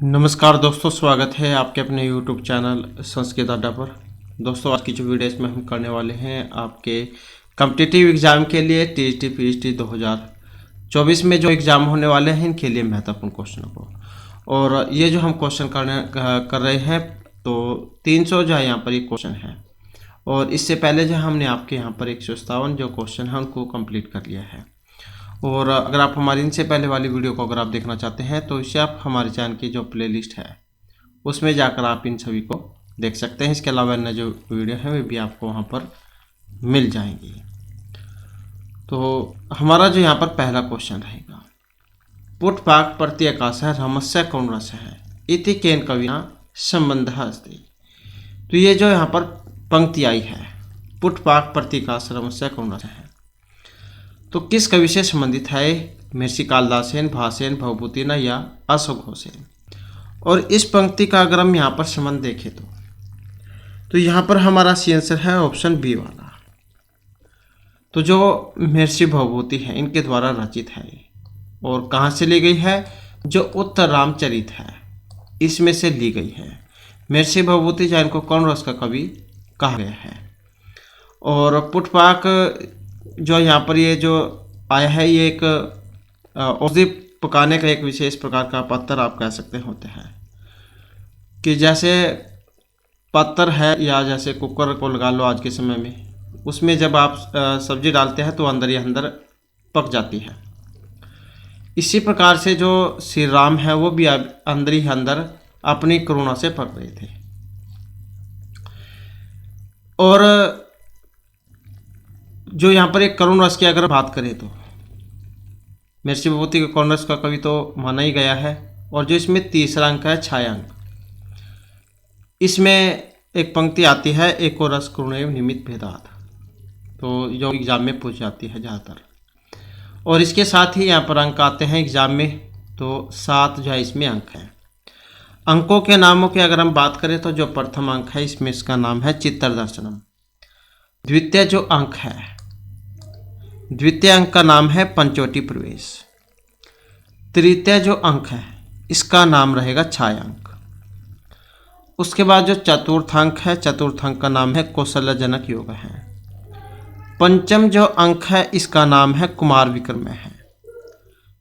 नमस्कार दोस्तों, स्वागत है आपके अपने YouTube चैनल संस्कृत अड्डा पर। दोस्तों, आज की जो वीडियो इसमें हम करने वाले हैं आपके कॉम्पिटिटिव एग्ज़ाम के लिए टीजीटी पीजीटी 2024 में जो एग्ज़ाम होने वाले हैं इनके लिए महत्वपूर्ण क्वेश्चनों को। और ये जो हम क्वेश्चन कर रहे हैं तो 300 जो है यहाँ पर ये क्वेश्चन है। और इससे पहले जो हमने आपके यहाँ पर 157 जो क्वेश्चन है उनको कंप्लीट कर लिया है। और अगर आप हमारी इनसे पहले वाली वीडियो को अगर आप देखना चाहते हैं तो इसे आप हमारे चैनल की जो प्लेलिस्ट है उसमें जाकर आप इन सभी को देख सकते हैं। इसके अलावा अन्य जो वीडियो है वे भी आपको वहाँ पर मिल जाएंगी। तो हमारा जो यहाँ पर पहला क्वेश्चन रहेगा, पुटपाक प्रत्येकाश रमस्य कौन रस है इति केन कविना संबंध अस्ति। तो ये जो यहाँ पर पंक्ति आई है, पुटपाक प्रत्येकाश रमस्य कौन रस है, तो किस कवि से संबंधित है? महर्षि कालिदास सेन, भासेन, भवभूतिना या अशोक घोषेन। और इस पंक्ति का अगर हम यहाँ पर संबंध देखें तो यहाँ पर हमारा सी आंसर है ऑप्शन बी वाला। तो जो महर्षि भवभूति है इनके द्वारा रचित है और कहाँ से ली गई है? जो उत्तर रामचरित है इसमें से ली गई है। महर्षि भवभूति जो इनको कौन रस का कवि कहा गया है। और पुटपाक जो यहाँ पर ये जो आया है ये एक औषधि पकाने का एक विशेष प्रकार का पत्थर आप कह सकते होते हैं कि जैसे पत्थर है या जैसे कुकर को लगा लो आज के समय में, उसमें जब आप सब्जी डालते हैं तो अंदर ही अंदर पक जाती है। इसी प्रकार से जो श्री राम है वो भी अंदर ही अंदर अपनी करुणा से पक रहे थे। और जो यहाँ पर एक करुण रस की अगर बात करें तो महर्षि भवभूति के करुण रस का कवि तो माना ही गया है। और जो इसमें तीसरा अंक है छाया अंक, इसमें एक पंक्ति आती है एको रस करुणैव निमित्त भेदात, तो जो एग्जाम में पूछ जाती है ज़्यादातर। और इसके साथ ही यहाँ पर अंक आते हैं एग्जाम में, तो 7 जो है इसमें अंक है। अंकों के नामों की अगर हम बात करें तो जो प्रथम अंक है इसमें इसका नाम है चित्तदर्शनम। द्वितीय जो अंक है, द्वितीय अंक का नाम है पंचवटी प्रवेश। तृतीय जो अंक है इसका नाम रहेगा छाया अंक। उसके बाद जो चतुर्थ अंक है, चतुर्थ अंक का नाम है कौशलजनक योग है। पंचम जो अंक है इसका नाम है कुमार विक्रम है।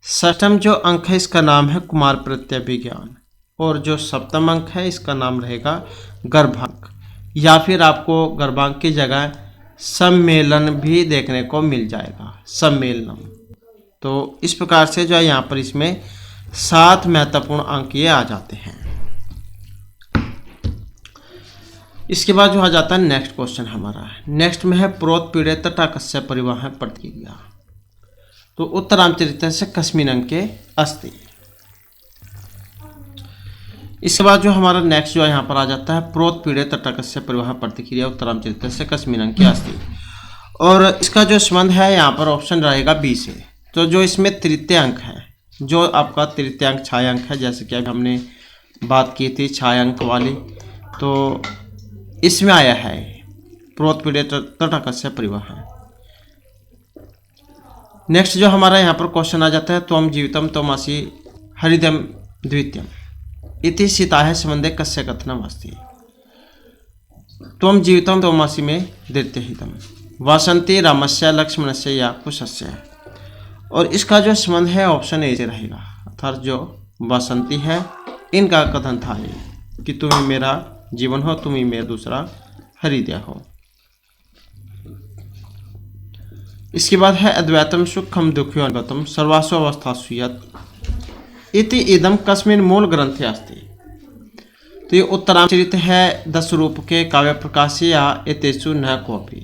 षष्ठम जो अंक है इसका नाम है कुमार प्रत्यभिज्ञान। और जो सप्तम अंक है इसका नाम रहेगा गर्भांक, या फिर आपको गर्भांक की जगह सम्मेलन भी देखने को मिल जाएगा, सम्मेलनम। तो इस प्रकार से जो है यहाँ पर इसमें 7 महत्वपूर्ण अंक ये आ जाते हैं। इसके बाद जो आ जाता है नेक्स्ट क्वेश्चन हमारा, नेक्स्ट में है प्रोत पीड़े तथा कस्य परिवहन प्रतिक्रिया। तो उत्तर रामचरित से कस्मिन अंके अस्ति। इसके बाद जो हमारा नेक्स्ट जो है यहाँ पर आ जाता है प्रोत पीड़े तटकस्य परिवहन प्रतिक्रिया उत्तर रामचरित से कस्मिन अंके अस्ति। और इसका जो संबंध है यहाँ पर ऑप्शन रहेगा बी से। तो जो इसमें तृतीय अंक है, जो आपका तृतीय अंक छाया अंक है, जैसे कि अभी हमने बात की थी छाया अंक वाली, तो इसमें आया है प्रोत पीड़े तटकस्य परिवहन। नेक्स्ट जो हमारा यहाँ पर क्वेश्चन आ जाता है त्वम जीवितम त्वमसि हरिदम द्वितीयम इति सीताः संबंधे कस्य कथनम अस्ति। त्वम जीवितम त्वमसि में द्वितीयहितम वासंती रामस्य लक्ष्मणस्य या कुशस्य। और इसका जो संबंध है ऑप्शन ए से रहेगा, अर्थात जो वासंती है इनका कथन था ये कि तुम ही मेरा जीवन हो, तुम ही मेरा दूसरा हृदय हो। इसके बाद है अद्वैतम सुखम दुख्यो अनुगतम सर्वासु अवस्थासु यत् इति इदम कस्मिन मूल ग्रंथे अस्ति। तो ये उत्तरामचरित है 10 रूप के काव्य प्रकाश या एतेषु न कोपी।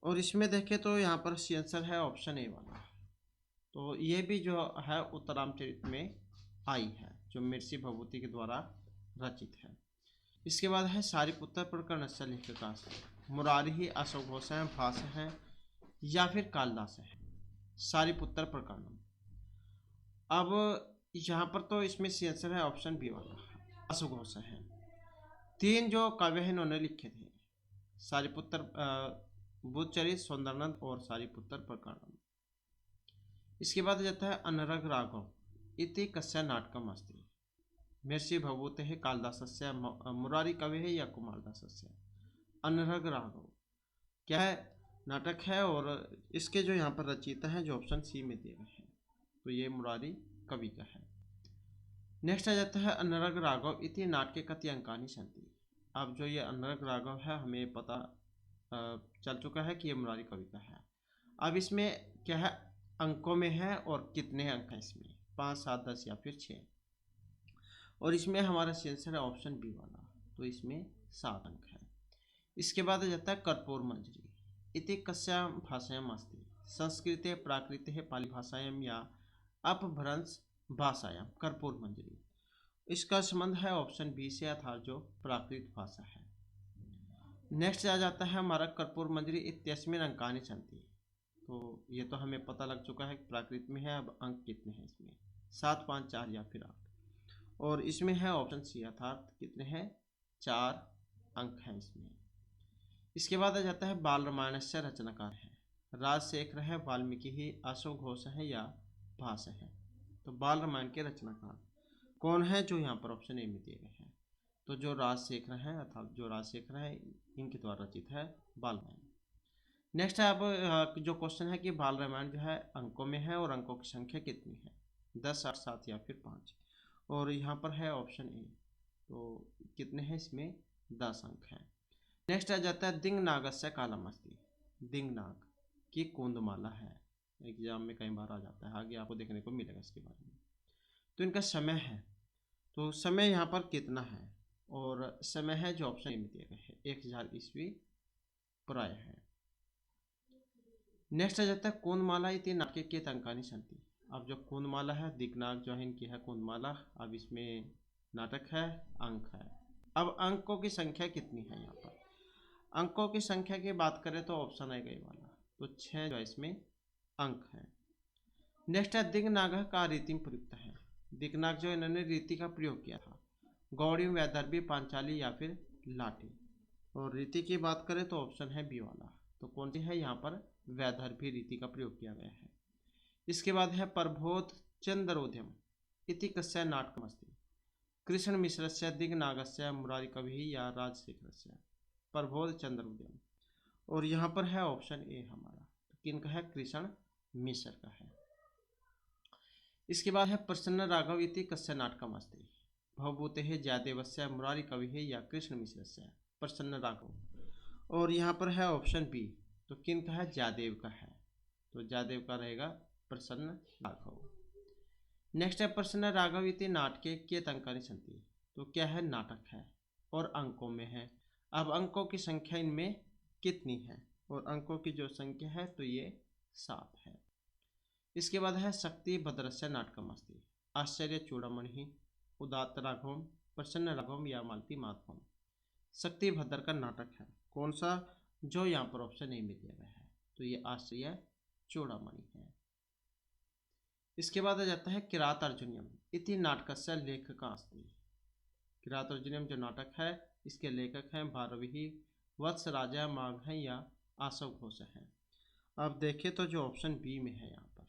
और इसमें देखें तो यहाँ पर सी आंसर है ऑप्शन ए वाला। तो ये भी जो है उत्तरामचरित में आई है, जो महर्षि भवभूति के द्वारा रचित है। इसके बाद है सारिपुत्र प्रकरणस्य लेखकाः मुरारिः अशोक घोषः भास है या फिर कालिदास है। सारिपुत्र प्रकरणम। अब यहाँ पर तो इसमें सी आंसर है ऑप्शन बी वाला, अशोक घोष है। 3 जो काव्य है इन्होंने लिखे थे, सारिपुत्र बुद्धचरित, सौंदर्यनंद और सारिपुत्र प्रकरणम। इसके बाद जाता है अनरग राघव। इति कस्य नाटकम् अस्ति। महर्षि भवभूतेः कालिदासस्य, मुरारी कविः या कुमारदासस्य। अनर्घ राघव क्या है, नाटक है, और इसके जो यहाँ पर रचयिता हैं जो ऑप्शन सी में दिए गए हैं, तो ये मुरारी कवि का है। नेक्स्ट आ जाता है अनर्घ राघव इति नाटके कति अंकानि सन्ति। अब जो ये अनर्घ राघव है हमें पता चल चुका है कि ये मुरारी कवि का है। अब इसमें क्या है, अंकों में है और कितने अंक हैं इसमें, 5, 7, 10 या फिर 6। और इसमें हमारा आंसर है ऑप्शन बी वाला, तो इसमें 7 अंक है। इसके बाद आ जाता है कर्पूर मंजरी इति कस्यां भाषायाम् अस्ति। संस्कृते, प्राकृते, पाली भाषायां या अपभ्रंश भाषायां कर्पूर मंजरी। इसका संबंध है ऑप्शन बी से, अर्थात जो प्राकृत भाषा है। नेक्स्ट आ जाता है हमारा कर्पूर मंजरी इत्यस्मिन् अंकानि सन्ति। तो ये तो हमें पता लग चुका है कि प्राकृत में है। अब अंक कितने हैं इसमें, 7, 5, 4 या फिर 8। और इसमें है ऑप्शन सी, अर्थात कितने हैं, 4 अंक हैं इसमें। इसके बाद आ जाता है बाल रामायण से रचनाकार है। राजशेखर है, वाल्मीकि ही, अशोक घोष है या भास है। तो बाल रामायण के रचनाकार कौन है, जो यहाँ पर ऑप्शन ए में दिए गए हैं, तो जो राजशेखर हैं, अर्थात जो राजशेखर है इनके द्वारा रचित है बाल रामायण। नेक्स्ट है अब जो क्वेश्चन है कि बाल रामायण जो है अंकों में है और अंकों की संख्या कितनी है, 10, 8, 7 या फिर 5। और यहाँ पर है ऑप्शन ए, तो कितने हैं इसमें, 10 अंक हैं। नेक्स्ट आ जाता है दिंगनागस्य कालम अस्ति। दिंगनाग की कुंदमाला है, एग्जाम में कई बार आ जाता है, आगे आपको देखने को मिलेगा इसके बारे में। तो इनका समय है, तो समय यहाँ पर कितना है, और समय है जो ऑप्शन में दिए गए हैं 1000 ईस्वी प्राय है। नेक्स्ट आ जाता है कुंदमाला इति नाटके कियत् अंकानि सन्ति। अब जो कुंदमाला है, दिंगनाग जो है इनकी है कुंदमाला। अब इसमें नाटक है, अंक है। अब अंकों की संख्या कितनी है, यहाँ पर अंकों की संख्या की बात करें तो ऑप्शन आएगा ये वाला, तो 6 जो है इसमें अंक है। नेक्स्ट है दिंगनाग का रीतिम प्रयुक्त है। दिंगनाग जो इन्होंने रीति का प्रयोग किया था, गौड़ी, वैदर्भी, पांचाली या फिर लाठी। और रीति की बात करें तो ऑप्शन है बी वाला, तो कौन सी है, यहाँ पर वैदर्भी रीति का प्रयोग किया गया है। इसके बाद है प्रबोध चंद्रोद्यम इति कस्य नाटकम् अस्ति। कृष्ण मिश्रस्य, दिंगनागस्य, मुरारी कविः या राजशेखरस्य। प्रबोध चंद्रोद्यम, और यहाँ पर है ऑप्शन ए हमारा, तो किनका है, कृष्ण मिश्र का है। इसके बाद है प्रसन्न राघव इति कस्य नाटकम् अस्ति। भवभूतेः जयदेवस्य, मुरारी कविः या कृष्ण मिश्रस्य। प्रसन्न राघव, और यहाँ पर है ऑप्शन बी, तो किनका है, जयदेव का है, तो जयदेव का रहेगा प्रसन्न राघव। नेक्स्ट है प्रसन्न राघव इति नाटके कियत् अंकानि सन्ति। तो क्या है, नाटक है और अंकों में है। अब अंकों की संख्या इनमें कितनी है, और अंकों की जो संख्या है तो ये 7 है। इसके बाद है शक्ति भद्रस्य नाटकम् अस्ति। आश्चर्य चूड़ामणि, उदात्त राघवम, प्रसन्न राघवम या मालती माधवम। शक्ति भद्र का नाटक है, कौन सा, जो यहाँ पर ऑप्शन ए में दिया गया है, तो ये आश्चर्य चूड़ामणि है। इसके बाद आ जाता है किरात अर्जुनियम इति नाटकस्य लेखकः अस्ति। किरात अर्जुनियम जो नाटक है इसके लेखक हैं भारवी, वत्स राजा, माघ हैं या आशव घोष हैं। अब देखें तो जो ऑप्शन बी में है यहाँ पर,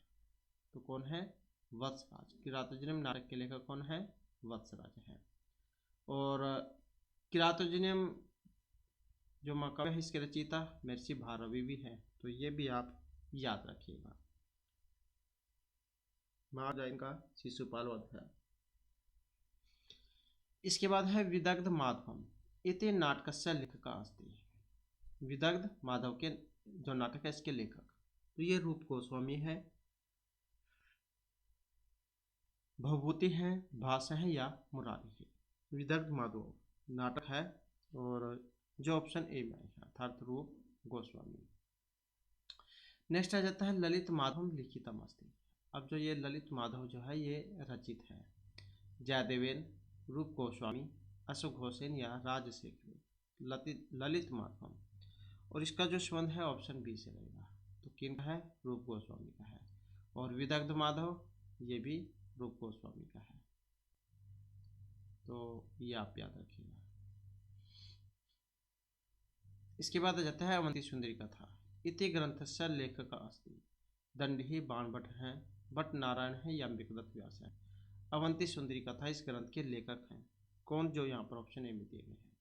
तो कौन है, वत्सराज। किरातोर्जुनियम नाटक के लेखक कौन है, वत्सराज है। और किरातोर्जुनियम जो महाकाव्य है इसके रचयिता महर्षि भारवी भी है, तो ये भी आप याद रखिएगा। महाजैन का शिशुपाल वध है। इसके बाद है विदग्ध माधवम इति नाटकस्य लेखकः अस्ति। विदग्ध माधव के जो नाटक है इसके लेखक, तो ये रूप गोस्वामी है, भवभूति है, भास है या मुरारी है। विदग्ध माधव नाटक है, और जो ऑप्शन ए में है अर्थात रूप गोस्वामी। नेक्स्ट आ जाता है ललित माधवम लिखितम् अस्ति। अब जो ये ललित माधव जो है ये रचित है जयदेवेन, रूप गोस्वामी, अशोक घोषेन या राजशेखर। ललित माधवम, और इसका जो संबंध है ऑप्शन बी से रहेगा, तो किन का है, रूप गोस्वामी का है। और विदग्ध माधव ये भी रूप गोस्वामी का है, तो ये आप याद रखिएगा। इसके बाद आ जाता है अवंती सुंदरी कथा इति ग्रंथस्य लेखकः अस्ति। दंडी, बाणभट्ट हैं, भट्ट नारायण है या अंबिकादत्त व्यास है। अवंती सुंदरी कथा इस ग्रंथ के लेखक हैं कौन, जो यहाँ पर ऑप्शन ए में दिए गए हैं,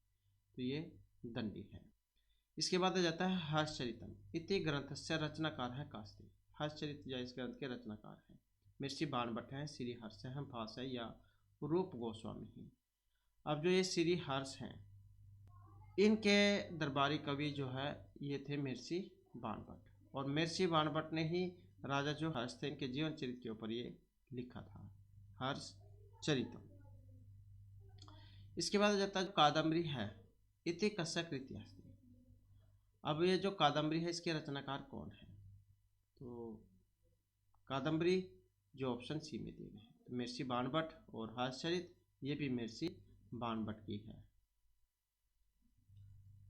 तो ये दंडी है। इसके बाद आ जाता है हर्षचरितम इति ग्रंथस्य रचनाकार है कास्ति। हर्षचरित या इस ग्रंथ के रचनाकार हैं महर्षि बाणभट्ट हैं, श्री हर्ष हैं, भास है या रूप गोस्वामी हैं। अब जो ये श्री हर्ष हैं इनके दरबारी कवि जो है ये थे महर्षि बाणभट्ट, और महर्षि बाणभट्ट ने ही राजा जो हर्ष थे इनके जीवन चरित्र के ऊपर ये लिखा था, हर्ष चरितम। इसके बाद जाता है कादम्बरी है इति कस्य कृति अस्ति। अब ये जो कादम्बरी है इसके रचनाकार कौन है, तो कादम्बरी जो ऑप्शन सी में दिए गए हैं, तो महर्षि बाणभट्ट, और हर्षचरित ये भी महर्षि बाणभट्ट की है।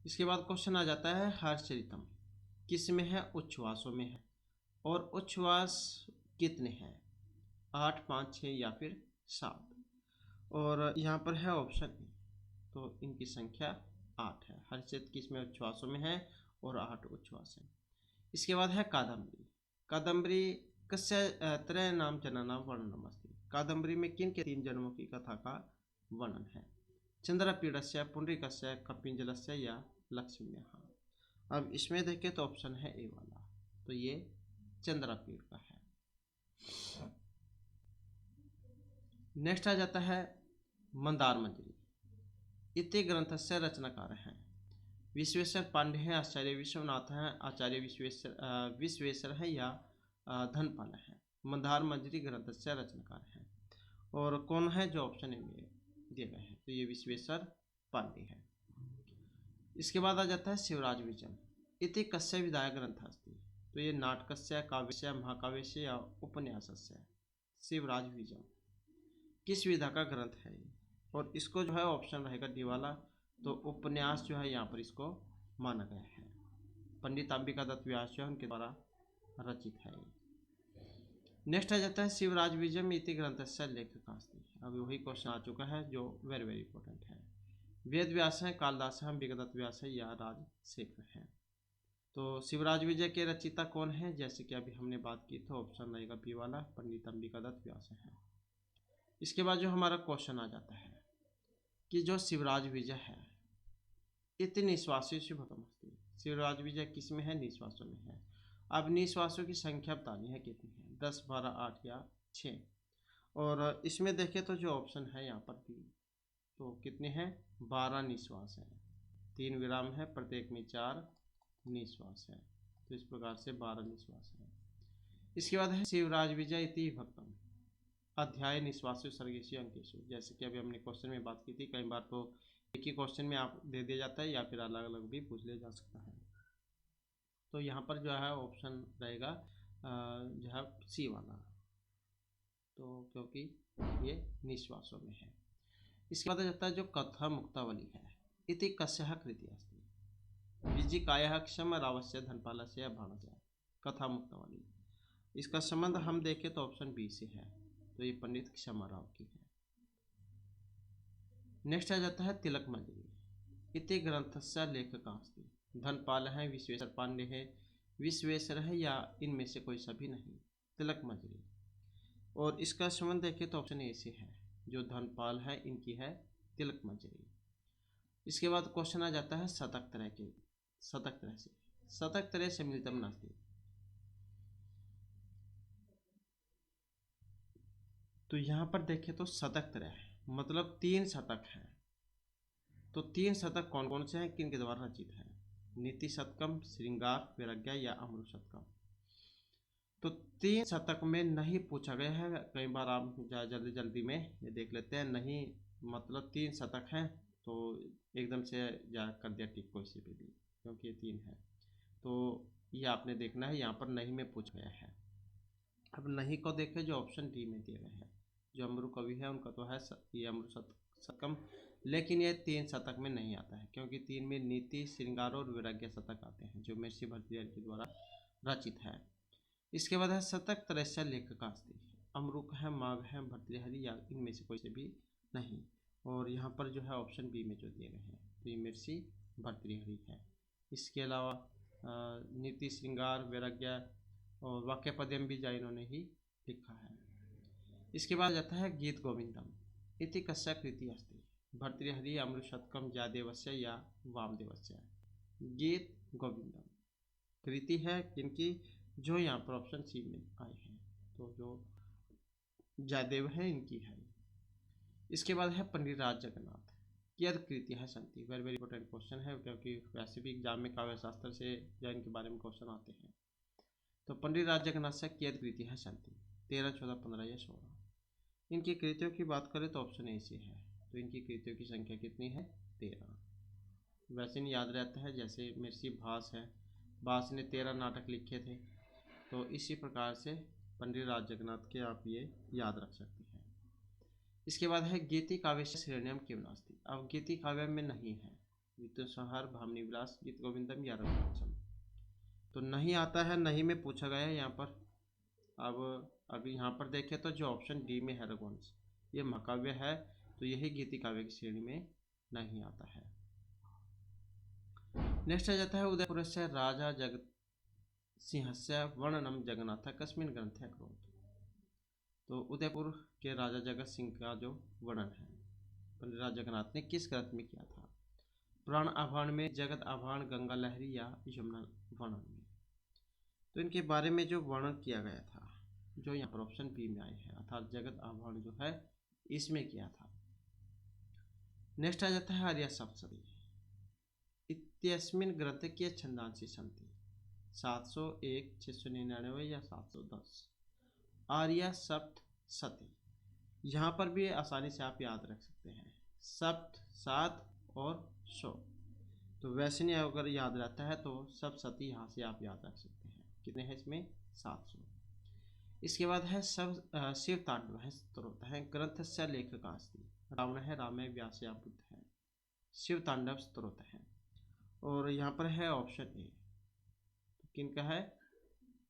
इसके बाद क्वेश्चन आ जाता है हर्षचरितम किस में है, उच्छ्वासों में है, और उच्छ्वास कितने हैं, 8, 5, 6 या फिर 7, और यहाँ पर है ऑप्शन ए, तो इनकी संख्या 8 है। हर्षचरित किस में उच्छ्वासों में है और 8 उच्छ्वास है। इसके बाद है कादम्बरी। कादम्बरी कस्य त्रय नाम जनानाम वर्णनम अस्ति। कादम्बरी में किन के 3 जन्मों की कथा का वर्णन है, चंद्रपीड़स्य, पुंडरीकस्य, कपिंजलस्य या लक्ष्म्यः। अब इसमें देखें तो ऑप्शन है ए वाला, तो ये चंद्रपीड़ का है। नेक्स्ट आ जाता है मंदार मंजरी इति ग्रंथस्य रचनाकार हैं विश्वेश्वर पांडे हैं, आचार्य विश्वनाथ हैं, आचार्य विश्वेश्वर हैं या धनपाल हैं। मंदार मंजरी ग्रंथ से रचनाकार हैं, और कौन है जो ऑप्शन ए में दिए गए हैं, तो ये विश्वेश्वर पांडे हैं। इसके बाद आ जाता है शिवराज विजयम इति कस्य विधाय ग्रंथ अस्ति। तो ये नाटकस्य, काव्यस्य, महाकाव्यस्य या उपन्यासस्य। शिवराज विजयम किस विधा का ग्रंथ है ये, और इसको जो है ऑप्शन रहेगा डी वाला, तो उपन्यास जो है यहाँ पर इसको माना गया है। पंडित अंबिका दत्त व्यास जो है उनके द्वारा रचित है। नेक्स्ट आ जाता है शिवराज विजयम इति ग्रंथस्य लेखक अस्ति। अब वही क्वेश्चन आ चुका है जो वेरी वेरी इंपॉर्टेंट है। वेद व्यास हैं, कालिदास हैं, अंबिका दत्त व्यास है या राजशेखर हैं। तो शिवराज विजय के रचिता कौन है, जैसे कि अभी हमने बात की, तो ऑप्शन रहेगा बी वाला, पंडित अंबिका दत्त व्यास है। इसके बाद जो हमारा क्वेश्चन आ जाता है कि जो शिवराज विजय है इतनी निश्वासों भगम अस्ति। शिवराज विजय किस में है, निश्वासों में है। अब निश्वासों की संख्या बतानी है कितनी है, 10, 12, 8 या 6, और इसमें देखें तो जो ऑप्शन है यहाँ पर बी, तो कितने हैं, 12 निश्वास हैं, 3 विराम है, प्रत्येक में 4 निश्वास है, तो इस प्रकार से 12 निश्वास है। इसके बाद है शिवराज विजय इति भक्तम अध्याय निश्वासु सर्गेशु अंकेशु। जैसे कि अभी हमने क्वेश्चन में बात की थी, कई बार तो एक ही क्वेश्चन में आप दे दिया जाता है या फिर अलग अलग भी पूछ लिया जा सकता है। तो यहाँ पर जो है ऑप्शन रहेगा जो है सी वाला, तो क्योंकि ये निश्वासों में है। इसके बाद जाता है जो कथा मुक्तावली है इति कस्यः कृति अस्ति। विजिकायः क्षम रावस्य धनपालस्य या भाणस्य। कथा मुक्तावली इसका संबंध हम देखें तो ऑप्शन बी से है, तो ये पंडित क्षमाराव की है। नेक्स्ट आ जाता है तिलक मंजरी इति ग्रंथस्य लेखक अस्ति। धनपाल है, विश्वेश्वर पांडे है, विश्वेश्वर है या इनमें से कोई सभी नहीं, तिलक मंजरी। और इसका संबंध देखें तो ऑप्शन ए से है, जो धनपाल है इनकी है तिलक मंजरी। इसके बाद क्वेश्चन आ जाता है शतक तरह से मिलितम नास्ति। तो यहाँ पर देखें तो शतक तरह मतलब 3 शतक हैं। तो 3 शतक कौन कौन से हैं, किन के द्वारा रचित है, नीति शतकम, श्रृंगार, वैराग्य या अमृत शतकम। तो 3 शतक में नहीं पूछा गया है, कई बार आप जल्दी जल्दी में ये देख लेते हैं, नहीं मतलब 3 शतक हैं तो एकदम से जा कर दिया टिक को इसी पे भी, क्योंकि ये 3 है, तो ये आपने देखना है, यहाँ पर नहीं में पूछा गया है। अब नहीं को देखें जो ऑप्शन डी में दिए गए हैं, जो अमरु कवि है उनका तो है ये अमृत शतकम, लेकिन ये 3 शतक में नहीं आता है, क्योंकि 3 में नीति, श्रृंगार और वैराग्य शतक आते हैं जो महर्षि भर्तृहरि के द्वारा रचित है। इसके बाद है शतक त्रयस्य लेखक अस्ति। अमरुक है, माघ है, भर्तृहरि या इनमें से कोई से भी नहीं, और यहाँ पर जो है ऑप्शन बी में जो दिए गए हैं तो ये महर्षि भर्तृहरि है। इसके अलावा नीति, श्रृंगार, वैराग्य और वाक्य पद्यम भी इन्होंने ही लिखा है। इसके बाद जाता है गीत गोविंदम इति कस्य कृति अस्ति भर्तृहरि अमृतशतकम जयदेवस्य या वामदेवस्य। गीत गोविंदम कृति है किनकी, जो यहाँ पर ऑप्शन सी में आए हैं, तो जो जयदेव है इनकी है। इसके बाद है पंडित राज जगन्नाथ कियद कृति है संति। वेरी वेरी इंपॉर्टेंट क्वेश्चन है, क्योंकि वैसे भी एग्जाम में काव्य शास्त्र से या इनके बारे में क्वेश्चन आते हैं। तो पंडित राज जगन्नाथ से कियद कृति है संति 13, 14, 15 या 16। इनकी कृतियों की बात करें तो ऑप्शन ए से है, तो इनकी कृतियों की संख्या कितनी है 13। वैसे नहीं याद रहता है, जैसे मिर्सी भास है, भास ने 13 नाटक लिखे थे, तो इसी प्रकार से पंडित राज जगन्नाथ के आप ये याद रख सकते हैं। इसके बाद है गीति काव्य श्रेणियम किम नास्ति। अब गीति काव्य में नहीं है विद्युत्संहार, भामिनी विलास, गीत गोविंदम या रघुवंशम, तो नहीं आता है, नहीं में पूछा गया है यहाँ पर। अब अभी यहाँ पर देखें तो जो ऑप्शन डी में है रघुवंश, ये महाकाव्य है, तो यही गीति काव्य की श्रेणी में नहीं आता है। नेक्स्ट आ जाता है उदयपुर से राजा जगत सिंहस्य वर्णनम जगन्नाथ कस्मिन ग्रंथ है क्रोध। तो उदयपुर के राजा जगत सिंह का जो वर्णन है पंडित राज जगन्नाथ ने किस ग्रंथ में किया था। पुराण आभाण में, जगत आभाण, गंगा लहरी या यमुना वर्णन में। तो इनके बारे में जो वर्णन किया गया था, जो यहाँ पर ऑप्शन बी में आए हैं, अर्थात जगत आभाण जो है इसमें किया था। नेक्स्ट आ जाता है आर्या सप्तशती इत्यस्मिन ग्रंथ के छंदांसी संति 701, 699 या 710। आर्या सप्त सती, यहाँ पर भी आसानी से आप याद रख सकते हैं, सप्त 7 और 100। तो वैसे नहीं अगर याद रहता है तो सप्त सती यहाँ से आप याद रख सकते हैं। कितने हैं इसमें 700। इसके बाद है सब शिव तांडव है स्त्रोत है ग्रंथ से लेखक अस्ति। रावण है, राम है, व्यास या बुद्ध है। शिव तांडव स्त्रोत है, और यहाँ पर है ऑप्शन ए, तो किनका है,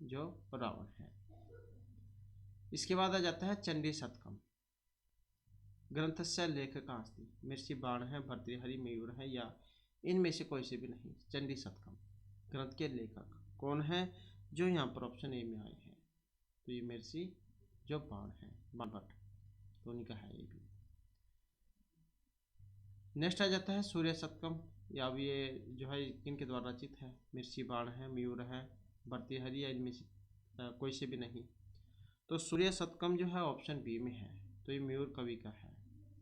जो रावण है। इसके बाद आ जाता है चंडी शतकम ग्रंथ से लेखक अस्ति। मिर्ची बाण है, भर्तृहरि मयूर है, या इनमें से कोई से भी नहीं। चंडी शतकम ग्रंथ के लेखक कौन है, जो यहाँ पर ऑप्शन ए में आए हैं, तो ये मिर्ची जो बाण है, बाण भट्ट, तो उन्हीं का है ये भी। नेक्स्ट आ जाता है सूर्य शतकम, या अब ये जो है इनके द्वारा रचित है। मिर्ची बाण है, मयूर है, भर्तृहरि या इनमें से कोई से भी नहीं। तो सूर्य शतकम जो है ऑप्शन बी में है, तो ये मयूर कवि का है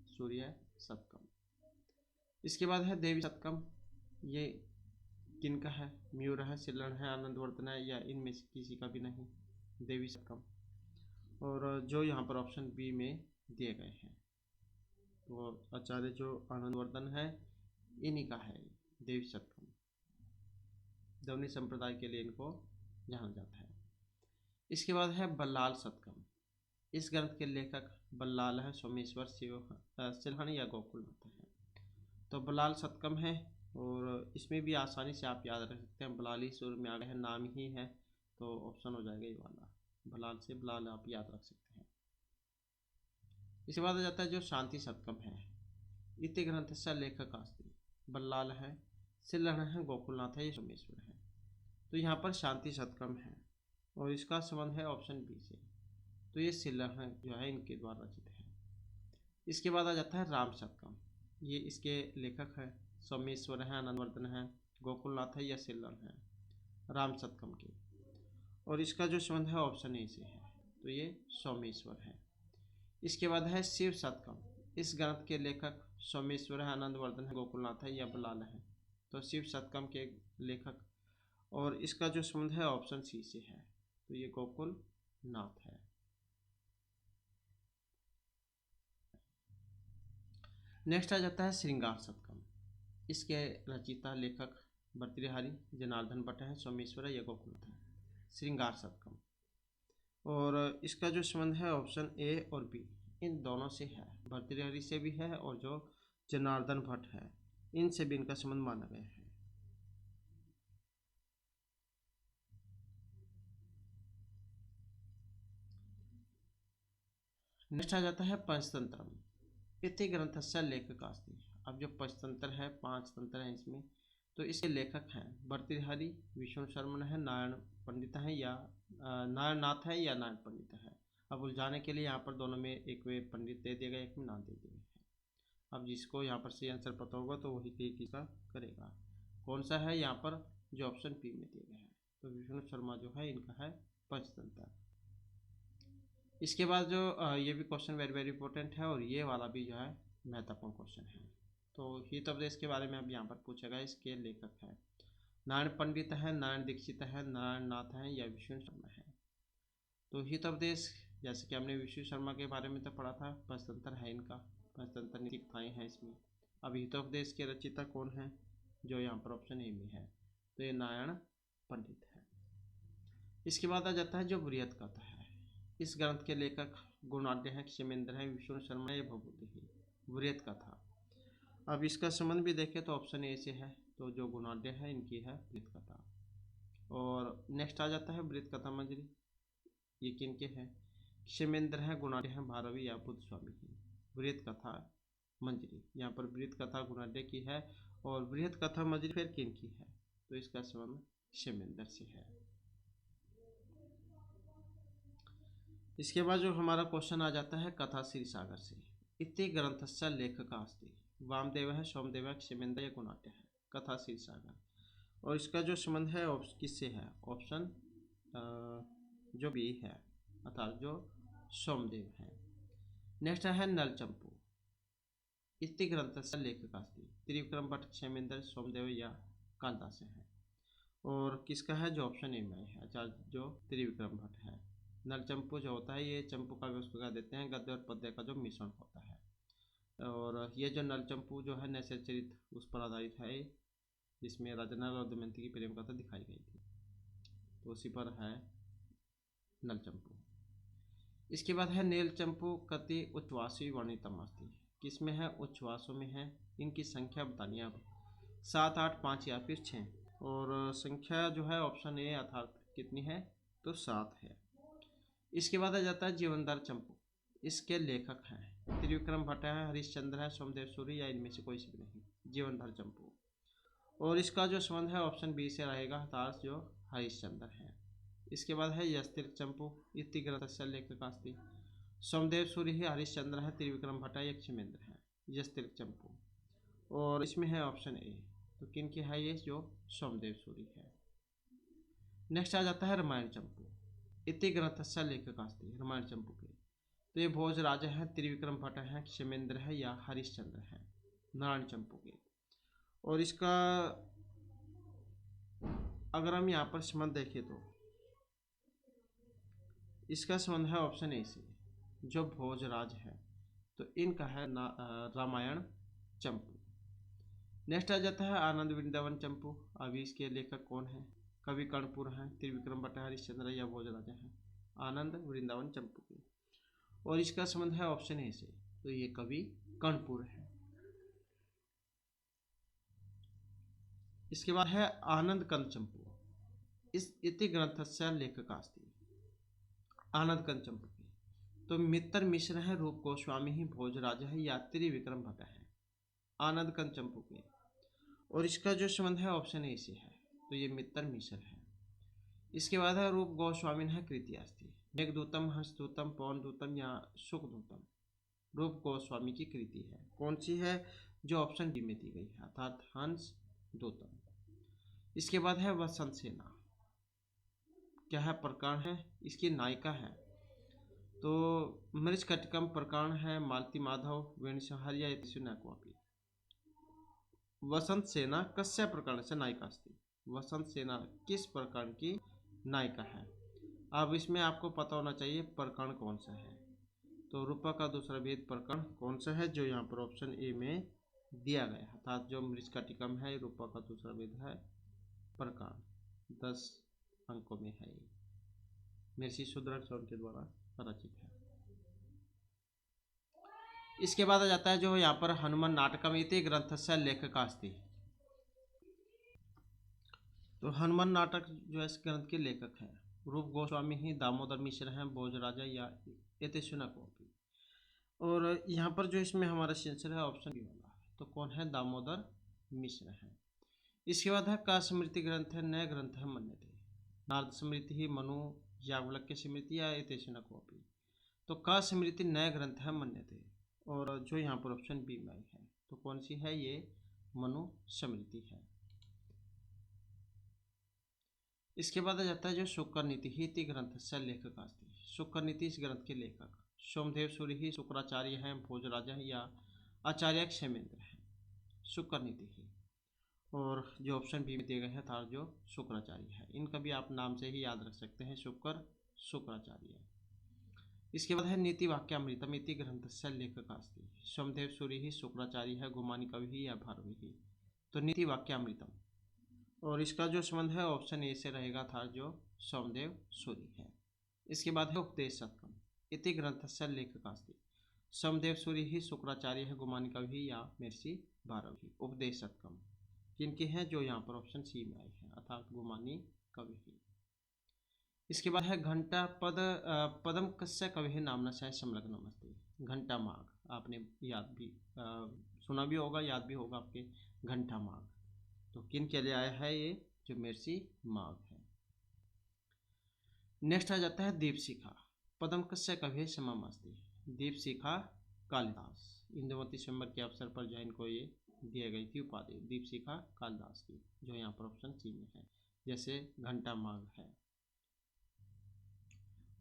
सूर्य शतकम। इसके बाद है देवी शतकम, ये किनका है, मयूर है, सिल्लन है, आनंदवर्धन है, या इनमें से किसी का भी नहीं। देवी शतकम, और जो यहाँ पर ऑप्शन बी में दिए गए हैं, तो आचार्य जो आनंदवर्धन है इन्हीं का है देवी शतकम। दवनी संप्रदाय के लिए इनको जाना जाता है। इसके बाद है बल्लाल शतकम। इस ग्रंथ के लेखक बल्लाल है, सोमेश्वर, सिलहन या गोकुलनाथ है। तो बल्लाल शतकम है, और इसमें भी आसानी से आप याद रख सकते हैं, बलाली सुर में आ गए हैं, नाम ही है, तो ऑप्शन हो जाएगा ये वाला, बलाल से बलाल आप याद रख सकते हैं। इसके बाद आ जाता है जो शांति शतकम है, इति ग्रंथ से लेखक अस्ति। बल्लाल है, सिलहन है, गोकुलनाथ है, ये सोमेश्वर है। तो यहाँ पर शांति शतकम है, और इसका संबंध है ऑप्शन बी से, तो ये सिलहन जो है इनके द्वारा रचित है। इसके बाद आ जाता है राम शतकम, ये इसके लेखक है, सोमेश्वर है, आनंदवर्धन है, गोकुलनाथ है, या सिलहन है, राम शतकम के। और इसका जो संबंध है ऑप्शन ए से है, तो ये सोमेश्वर है। इसके बाद है शिव शतकम। इस ग्रंथ के लेखक सोमेश्वर है, आनंदवर्धन है, गोकुलनाथ है, या बलाल है। तो शिव शतकम के लेखक, और इसका जो संबंध है ऑप्शन सी से है, तो ये गोकुलनाथ है। नेक्स्ट आ जाता है श्रृंगार शतकम। इसके रचयिता लेखक भर्तृहरि, जनार्दन भट्ट है, सोमेश्वर है, या गोकुलनाथ है। श्रृंगार शतकम, और इसका जो संबंध है ऑप्शन ए और बी इन दोनों से है, भर्तृहरि से भी है, और जो जनार्दन भट्ट है इनसे भी इनका संबंध माना गया है। नेक्स्ट आ जाता है पंचतंत्रम इति ग्रंथस्य लेखक अस्ति। अब जो पंचतंत्र है, 5 तंत्र हैं इसमें, तो इसके लेखक हैं भर्तृहरि, विष्णु शर्मन है, नारायण पंडित है, या नारायणनाथ है, या नारायण पंडित है। अब उलझाने के लिए यहाँ पर दोनों में एक में पंडित दे दिया गया, एक में नाम दे दिया गया है। अब जिसको यहाँ पर सही आंसर पता होगा तो वही ठीक इसका करेगा। कौन सा है यहाँ पर, जो ऑप्शन बी में दिया गया है। तो विष्णु शर्मा जो है इनका है पंचतंत्र। इसके बाद जो ये भी क्वेश्चन वेरी वेरी इंपॉर्टेंट है और ये वाला भी जो है महत्वपूर्ण क्वेश्चन है। तो हितोपदेश के बारे में अब यहाँ पर पूछा गया। इसके लेखक है नारायण पंडित है, नारायण दीक्षित है, नारायण नाथ है या विष्णु शर्मा है। तो हितोपदेश जैसे कि हमने विष्णु शर्मा के बारे में तो पढ़ा था, पंचतंत्र है इनका, पंचतंत्र नीतिकथाएं हैं इसमें। अब हितोपदेश के रचयिता कौन है, जो यहाँ पर ऑप्शन ए में है, तो ये नारायण पंडित है। इसके बाद आ जाता है जो बृहत कथा है। इस ग्रंथ के लेखक गुणाढ्य हैं, क्षेमेंद्र हैं, विष्णु शर्मा या भभूति ही। बृहत कथा, अब इसका संबंध भी देखें तो ऑप्शन ए से है, तो जो गुणाढ्य है इनकी है बृहत कथा। और नेक्स्ट आ जाता है बृहत कथा मंजरी। ये किनके हैं, क्षेमेंद्र हैं, गुणाढ्य हैं, भारवी या बुद्ध स्वामी ही। बृहत कथा मंजरी, यहाँ पर बृहत कथा गुणाढ्य की है और बृहत कथा मंजरी फिर किनकी है, तो इसका संबंध क्षेमेंद्र से है। इसके बाद जो हमारा क्वेश्चन आ जाता है कथा श्री सागर से। इति ग्रंथस्य लेखक अस्ति, वामदेव है, सोमदेव है, क्षेमेंद्र या गुणाढ्य है। कथा श्री सागर, और इसका जो संबंध है किससे है, ऑप्शन जो बी है, अर्थात जो सोमदेव है। नेक्स्ट है नलचंपू। इति ग्रंथस्य लेखक अस्ति, त्रिविक्रम भट्ट, क्षेमेंद्र, सोमदेव या कालिदास है। और किसका है, जो ऑप्शन ए में है, आचार्य जो त्रिविक्रम भट्ट है। नलचंपू जो होता है ये चंपू का भी उसको कह देते हैं, गद्य और पद्य का जो मिश्रण होता है। और ये जो नलचंपू जो है नैसर्गिक चरित्र उस पर आधारित है, जिसमें राजा नल और दमयंती की प्रेम कथा दिखाई गई थी, तो उसी पर है नलचंपू। इसके बाद है नीलचंपू कति उच्छ्वासी वर्णितम अस्ति, किसमें है, उच्छ्वासों में है। इनकी संख्या बतानी अब 7, 8, 5 या फिर 6। और संख्या जो है ऑप्शन ए अर्थात कितनी है, तो 7 है। इसके बाद आ जाता है जीवनधार चंपू। इसके लेखक हैं त्रिविक्रम भट्ट है, हरिश्चंद्र है, सोमदेव सूरी या इनमें से कोई से भी नहीं, जीवनधार चंपू। और इसका जो संबंध है ऑप्शन बी से रहेगा, अर्थात जो हरिश्चंद्र है। इसके बाद है यस्तिर चंपू। इति ग्रंथस्य लेखक अस्ति, सोमदेव सूरी है, हरिश्चंद्र है, त्रिविक्रम भट्ट है, क्षेमेंद्र है। यस्तिर चंपू, और इसमें है ऑप्शन ए, तो किन की है ये, जो सोमदेव सूरी है। नेक्स्ट आ जाता है रामायण चंपू। इति ग्रंथस्य लेखक अस्ति, रामायण चंपू के, तो ये भोज राजा है, त्रिविक्रम भट्ट है, क्षेमेंद्र है या हरिश्चंद्र है, नारायण चंपू के। और इसका अगर हम यहाँ पर संबंध देखें तो इसका संबंध है ऑप्शन ए से, जो भोजराज है, तो इनका है रामायण चंपू। नेक्स्ट आ जाता है आनंद वृंदावन चंपू। अभी इसके लेखक कौन है, कवि कर्णपुर हैं, त्रिविक्रम भट्ट, हरिश्चंद्र या भोजराजा हैं, आनंद वृंदावन चंपू के। और इसका संबंध है ऑप्शन ए से, तो ये कवि कर्णपुर है। इसके बाद है आनंद कंद चंपू। इस इति ग्रंथस्य लेखक अस्ति, आनंद कंद चंपू के, तो मित्र मिश्र है, रूप गोस्वामी ही, भोजराज है या त्रिविक्रम भट्ट है, आनंद कंद चंपू के। और इसका जो संबंध है ऑप्शन ए से है, तो ये मित्र मिश्र है। इसके बाद है रूप गोस्वामी है, कृति अस्ति, मेघदूतम, हंसदूतम, पवनदूतम या सुखदूतम। रूप गोस्वामी की कृति है, कौन सी है, जो ऑप्शन डी में दी गई है, अर्थात हंस दूतम। इसके बाद है वसंत सेना। क्या है, प्रकरण है, इसकी नायिका है, तो मृच्छकटिकम प्रकरण है, मालती माधव, वेणुसंहार या इतिशुनैक्वापी। वसंत सेना कस्य प्रकरण से नायिका अस्ति, वसंत सेना किस प्रकरण की नायिका है। अब इसमें आपको पता होना चाहिए प्रकरण कौन सा है, तो रूपा का दूसरा भेद प्रकरण कौन सा है, जो यहाँ पर ऑप्शन ए में दिया गया है, अर्थात जो मृच्छकटिकम है, रूपा का दूसरा भेद है प्रकरण, 10 अंकों में है, ये महर्षि सुदर्शन के द्वारा रचित है। इसके बाद आ जाता है जो यहाँ पर हनुमान नाटकम इति ग्रंथस्य लेखक अस्ति, तो हनुमान नाटक जो है इस ग्रंथ के लेखक हैं रूप गोस्वामी ही, दामोदर मिश्र हैं, भोजराजा या इतिशुनैक्वापी। और यहाँ पर जो इसमें हमारा आंसर है ऑप्शन बी वाला, तो कौन है, दामोदर मिश्र है। इसके बाद है का स्मृति ग्रंथ है, नए ग्रंथ है मन्यते, नारद स्मृति ही, मनु याज्ञवल्क्य स्मृति या इतिशुनैक्वापी। तो का स्मृति नया ग्रंथ है मन्यते, और जो यहाँ पर ऑप्शन बी में है तो कौन सी है, ये मनुस्मृति है। इसके बाद आ जाता है जो शुक्र नीति ही इति ग्रंथ से लेखक आस्ति। शुक्र नीति इस ग्रंथ के लेखक सोमदेव सूरि ही, शुक्राचार्य हैं, भोजराज हैं या आचार्य क्षेमेंद्र हैं। शुक्र नीति ही, और जो ऑप्शन बी में दिए गए हैं था जो शुक्राचार्य है, इनका भी आप नाम से ही याद रख सकते हैं, शुक्राचार्य। इसके बाद है नीति वाक्यामृतम इति ग्रंथ से लेखक आस्ति। सोमदेव सूरि ही, शुक्राचार्य है, गुमानी कवि ही या भारवी ही। तो नीति वाक्यामृतम, और इसका जो संबंध है ऑप्शन ए से रहेगा था जो सोमदेव सूरि है। इसके बाद है उपदेश शतकम इति ग्रंथ से लेखक आस्ति। सोमदेव सूरि ही, शुक्राचार्य है, गुमानी कवि या महर्षि भारवी। उपदेश शतकम किनके हैं, जो यहाँ पर ऑप्शन सी में आए हैं, अर्थात गुमानी कवि ही। इसके बाद है घंटा पदम कस्य कवि नामना से संलग्न अस्ति। घंटा माग आपने याद भी सुना भी होगा, याद भी होगा आपके, घंटा माग तो किन के लिए आया है, ये जो महर्षि माग है। नेक्स्ट आ जाता है दीपशिखा पदम कस्य कवि समम अस्ति। दीपशिखा कालिदास, इंदुमती स्वयंवर के अवसर पर जो इनको ये दी गई थी उपाधि दीपशिखा कालिदास की, जो यहाँ पर ऑप्शन सी में है, जैसे घंटा माग है।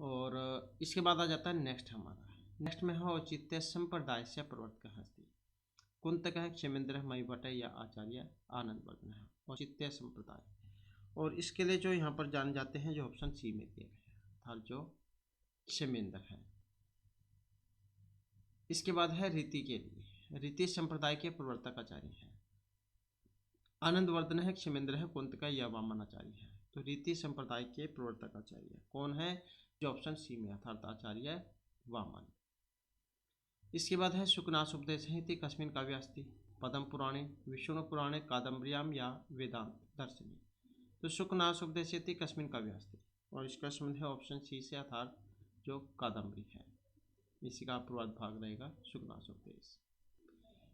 और इसके बाद आ जाता है नेक्स्ट हमारा, नेक्स्ट में है औचित्य संप्रदाय से प्रवर्तक हस्ती। कुंतक है, क्षेमेंद्र, मयिभट्ट या आचार्य आनंदवर्धन है। औचित्य संप्रदाय, और इसके लिए जो यहाँ पर जाने जाते हैं जो ऑप्शन सी में दिए गए हैं, अर्थात जो क्षेमेंद्र है। इसके बाद है रीति के लिए, रीति संप्रदाय के प्रवर्तक आचार्य हैं, आनंदवर्धन है, क्षेमेंद्र है, कुंतक या वामन आचार्य है। तो रीति संप्रदाय के प्रवर्तक आचार्य कौन है, जो ऑप्शन सी में, अर्थात आचार्य वामन। इसके बाद है शुकनासुपदेश कस्मिन् काव्ये अस्ति। पद्म पुराणे, विष्णु पुराणे, कादम्बर्याम या वेदांत दर्शनी। तो शुकनासुपदेश कस्मिन् काव्ये अस्ति, और इसका संबंध है ऑप्शन सी से, अर्थात जो कादम्बरी है, इसी का पूर्वार्ध भाग रहेगा शुकनासुपदेश।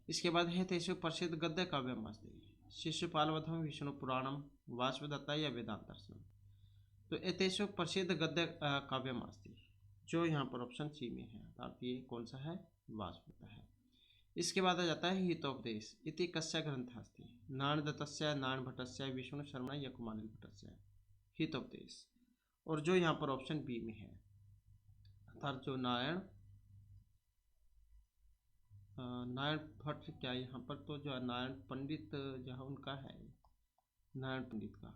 इसके बाद है तेषु प्रसिद्ध गद्य काव्यम अस्ति। शिशुपालवधम, विष्णु पुराणम, वासवदत्ता या वेदांत दर्शनम। तो एतेषु प्रसिद्ध गद्य काव्यम अस्ति, जो यहाँ पर ऑप्शन सी में है, अर्थात ये कौन सा है, वासवदत्ता है। इसके बाद आ जाता है हितोपदेश इति कस्य ग्रंथ अस्ति। नारायण दत्तस्य, नारायण भट्टस्य, विष्णु शर्मा या कुमारिल भट्टस्य। हितोपदेश, और जो यहाँ पर ऑप्शन बी में है, अर्थात जो नारायण भट्ट, क्या यहाँ पर तो जो नारायण पंडित जहाँ उनका है, नारायण पंडित का,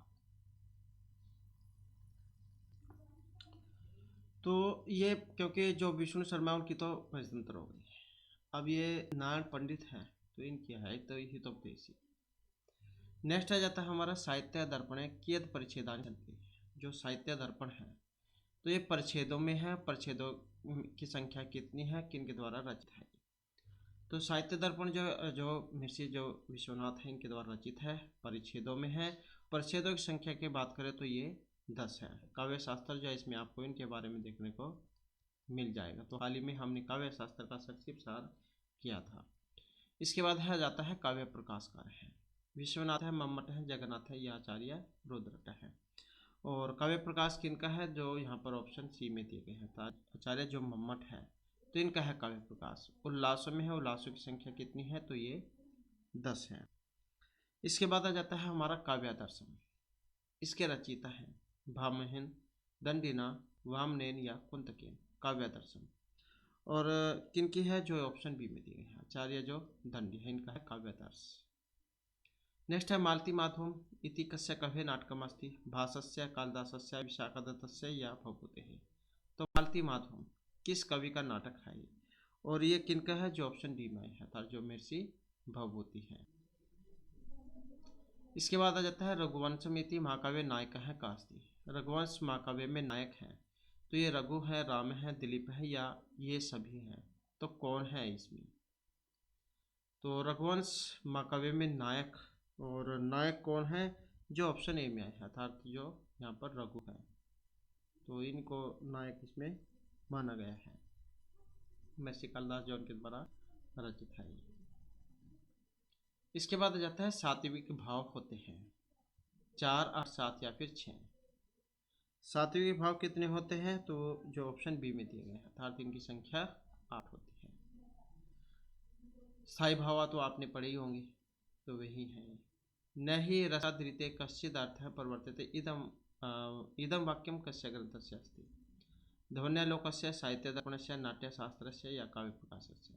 तो ये क्योंकि जो विष्णु शर्मा उनकी तो परितंत्र हो गई, अब ये नारायण पंडित हैं तो इनकी है तो हितोपदेशी। नेक्स्ट आ जाता है हमारा साहित्य दर्पण कियत परिच्छेदानि सन्ति। जो साहित्य दर्पण है तो ये परिच्छेदों में है, परिच्छेदों की संख्या कितनी है, किन के द्वारा रचित है। तो साहित्य दर्पण जो महर्षि जो विश्वनाथ है इनके द्वारा रचित है, परिच्छेदों में है। परिच्छेदों की संख्या की बात करें तो ये 10 है। काव्य शास्त्र जो है इसमें आपको इनके बारे में देखने को मिल जाएगा, तो हाल ही में हमने काव्य शास्त्र का संक्षिप्त सार किया था। इसके बाद है जाता है काव्य प्रकाशकार है, विश्वनाथ है, मम्मट है, जगन्नाथ है या आचार्य रुद्रट है। और काव्य प्रकाश किनका है, जो यहाँ पर ऑप्शन सी में दिए गए हैं, आचार्य जो मम्मट है तो इनका है काव्य प्रकाश। उल्लासों में है, उल्लासों की संख्या कितनी है, तो ये 10 है। इसके बाद आ जाता है हमारा काव्य दर्शन, इसके रचयिता है भामहन, दंडिना, वामनेन या कुंतकेन। काव्य दर्शन, और किनकी है, जो ऑप्शन बी में दिए गए हैं, आचार्य जो दंडी है, इनका है काव्य दर्श। नेक्स्ट है मालती माधवम इति कस्य कवि नाटकम अस्ति। भासस्य, कालिदासस्य, विशाखदत्तस्य या भवभूतेः। तो मालती माधवम किस कवि का नाटक है ये, और ये किनका है, जो ऑप्शन डी में है, अर्थात जो महर्षि भवभूति है। इसके बाद आ जाता है रघुवंशम इति महाकाव्य नायक है का अस्ति। रघुवंश महाकाव्य में नायक है तो ये रघु है, राम है, दिलीप है या ये सभी हैं, तो कौन है इसमें। तो रघुवंश महाकाव्य में नायक, और नायक कौन है, जो ऑप्शन ए में आया है, अर्थात जो यहाँ पर रघु है, तो इनको नायक इसमें माना गया है। महर्षि कालिदास जो उनके द्वारा रचित है। इसके बाद आ जाता है सात्विक भाव होते हैं 4, 8, 7 या फिर 6। सात्विक भाव कितने होते हैं? तो जो ऑप्शन बी में दिए गए हैं, अर्थात इनकी संख्या 8 होती है। स्थायी भाव तो आपने पढ़े ही होंगे, तो वही है। न ही रसाधृते कश्चिद अर्थः परिवर्त्यते इदं वाक्यं कस्य ग्रन्थस्य अस्ति? ध्वन्यालोकस्य, साहित्यदर्पणस्य, नाट्यशास्त्रस्य या काव्यप्रकाशस्य?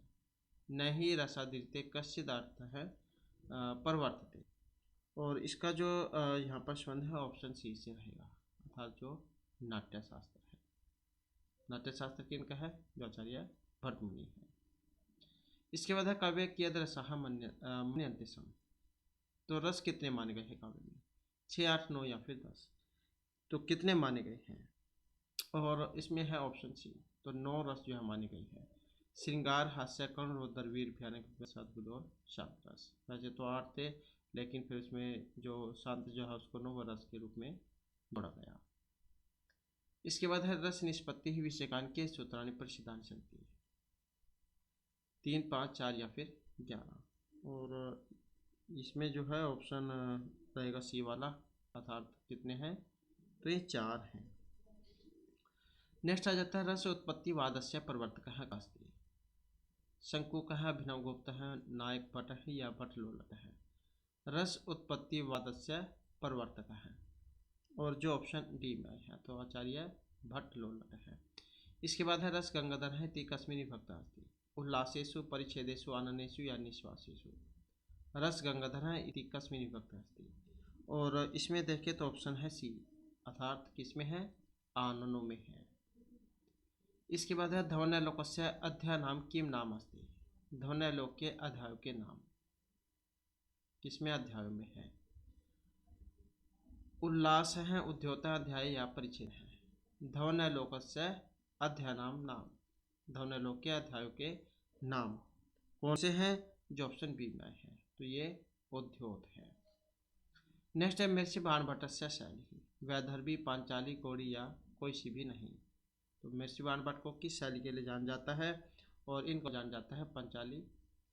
न ही रसाधृते कश्चिद अर्थः परिवर्त्यते। और इसका जो यहाँ पर संबंध है ऑप्शन सी से रहेगा, अर्थात जो नाट्यशास्त्र है। नाट्यशास्त्र किनका है? जो आचार्य भट्टमुनि है। इसके बाद है काव्य कियद रसः मन्यन्ते सम। तो रस कितने माने गए हैं काव्य में? 6, 8, 9 या फिर 10? तो कितने माने गए हैं? और इसमें है ऑप्शन सी, तो 9 रस जो है मानी गई है। श्रृंगार, हास्य, कर्ण, रौद्र, वीर, भयानक, सद्बुद्ध और शांत रस। वैसे तो 8 थे, लेकिन फिर उसमें जो शांत जो है उसको 9 रस के रूप में जोड़ा गया। इसके बाद है रस निष्पत्ति ही विषयकान के सूत्राणि प्रसिद्धानि सन्ति। 3, 5, 4 या फिर 11? और इसमें जो है ऑप्शन रहेगा सी वाला, अर्थात कितने हैं? तो ये 4 हैं। नेक्स्ट आ जाता है रस उत्पत्ति वादस्य प्रवर्तकः कः अस्ति? शंकुकः, अभिनवगुप्तः, नायक भट्टः या भट्टलोलकः? रस उत्पत्ति वादस्य प्रवर्तकः, और जो ऑप्शन डी में है तो आचार्य भट्टलोलकः है। इसके बाद है रस गंगाधर है इति कस्मिन् विभक्तः अस्ति? उल्लासेषु, परिच्छेदेषु, आननेषु या निश्वासेषु? रस गंगाधर है इति कस्मिन् विभक्तः अस्ति? और इसमें देखें तो ऑप्शन है सी, अर्थात किसमें है? आननों में है। इसके बाद है ध्वन्यालोकस्य अध्याय नाम किम नाम अस्ति? ध्वन्यालोक के अध्याय के नाम किसमें अध्याय में है? उल्लास है, उद्योता अध्याय या परिच्छेद है? ध्वन्यालोकस्य अध्याय नाम ध्वन्यालोक के अध्यायों के नाम कौन से हैं? जो ऑप्शन बी में है, तो ये उद्योत है। नेक्स्ट है महर्षि बाणभट्टस्य शैली, वैदर्भी, पांचाली, गौड़ी या कोई सी भी नहीं? तो महर्षि बाणभट्ट को किस शैली के लिए जाना जाता है? और इनको जाना जाता है पांचाली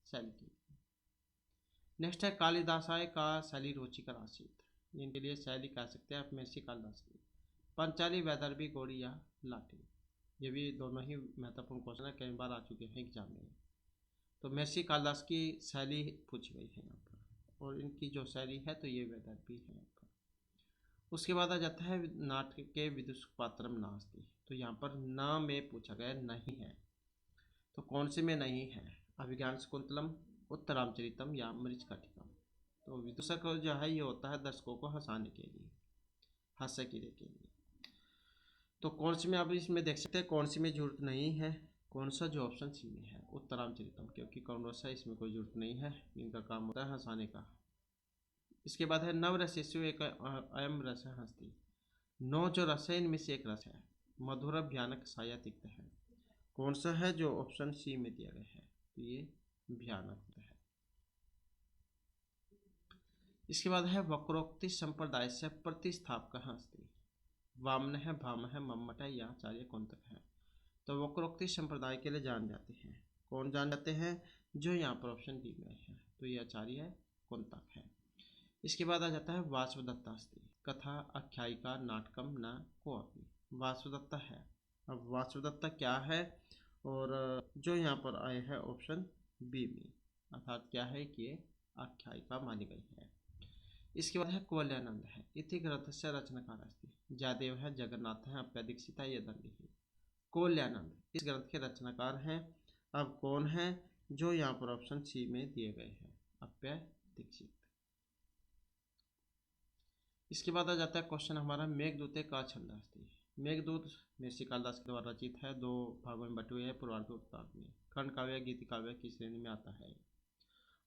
शैली के लिए। नेक्स्ट है कालिदासाय का शैली रुचिकर आसीत, इनके लिए शैली कह सकते हैं आप महर्षि कालिदास की। पांचाली, वैदर्भी, गौड़ी या लाटी? ये भी दोनों ही महत्वपूर्ण क्वेश्चन है, कई बार आ चुके हैं एग्जाम में। तो महर्षि कालिदास की शैली पूछी गई है यहाँ पर, और इनकी जो शैली है तो ये वैदर्भी है यहाँ पर। उसके बाद आ जाता है नाटक के विदुषक पात्रम नास्ति, तो यहाँ पर न में पूछा गया नहीं है, तो कौन से में नहीं है? अभिज्ञान शाकुंतलम, उत्तरामचरितम या मृच्छकटिकम? तो विदूषक जो है ये होता है दर्शकों को हंसाने के लिए, हास्य क्रिया के लिए। तो कौन सी में आप इसमें देख सकते हैं कौन सी में जरूरत नहीं है? कौन सा? जो ऑप्शन सी में है, उत्तरामचरितम, क्योंकि कौन रस है इसमें कोई जरूरत नहीं है, इनका काम होता है हंसाने का। इसके बाद है नव रसेषु एक अयम रस है हंसती। 9 जो रस है इनमें से एक रस है मधुर, भयानक, साया, तिक्त है। कौन सा है? जो ऑप्शन सी में दिया गया है, तो ये भयानक है। इसके बाद है वक्रोक्ति संप्रदाय से प्रतिस्थापक अस्ति। वामन है, भाम है, मम्मट है या आचार्य कुंतक है? तो वक्रोक्ति संप्रदाय के लिए जान जाते हैं, कौन जान जाते हैं? जो यहाँ पर ऑप्शन डी में है, तो ये आचार्य कुंतक है। इसके बाद आ जाता है वासवदत्ता अस्ति, कथा, आख्यायिका, नाटकम न कोअपि? वासवदत्ता है। अब वासवदत्ता क्या है? और जो यहाँ पर आए हैं ऑप्शन बी में, अर्थात क्या है कि ये आख्यायिका मानी गई है। इसके बाद है कुवलयानंद है इति ग्रंथ से रचनाकार अस्ति। जयदेव है, जगन्नाथ है, अप्यदीक्षित है, यदंडी है? कुवलयानंद इस ग्रंथ के रचनाकार हैं। अब कौन है? जो यहाँ पर ऑप्शन सी में दिए गए हैं, अप्यदीक्षित। इसके बाद आ जाता है क्वेश्चन हमारा मेघदूते का छंद अस्ति। मेघदूत महर्षि कालिदास के द्वारा रचित है, 2 भागों में बटे हुए है, पूर्वार्ध और उत्तरार्ध में। खंड काव्य, गीति काव्य की श्रेणी में आता है।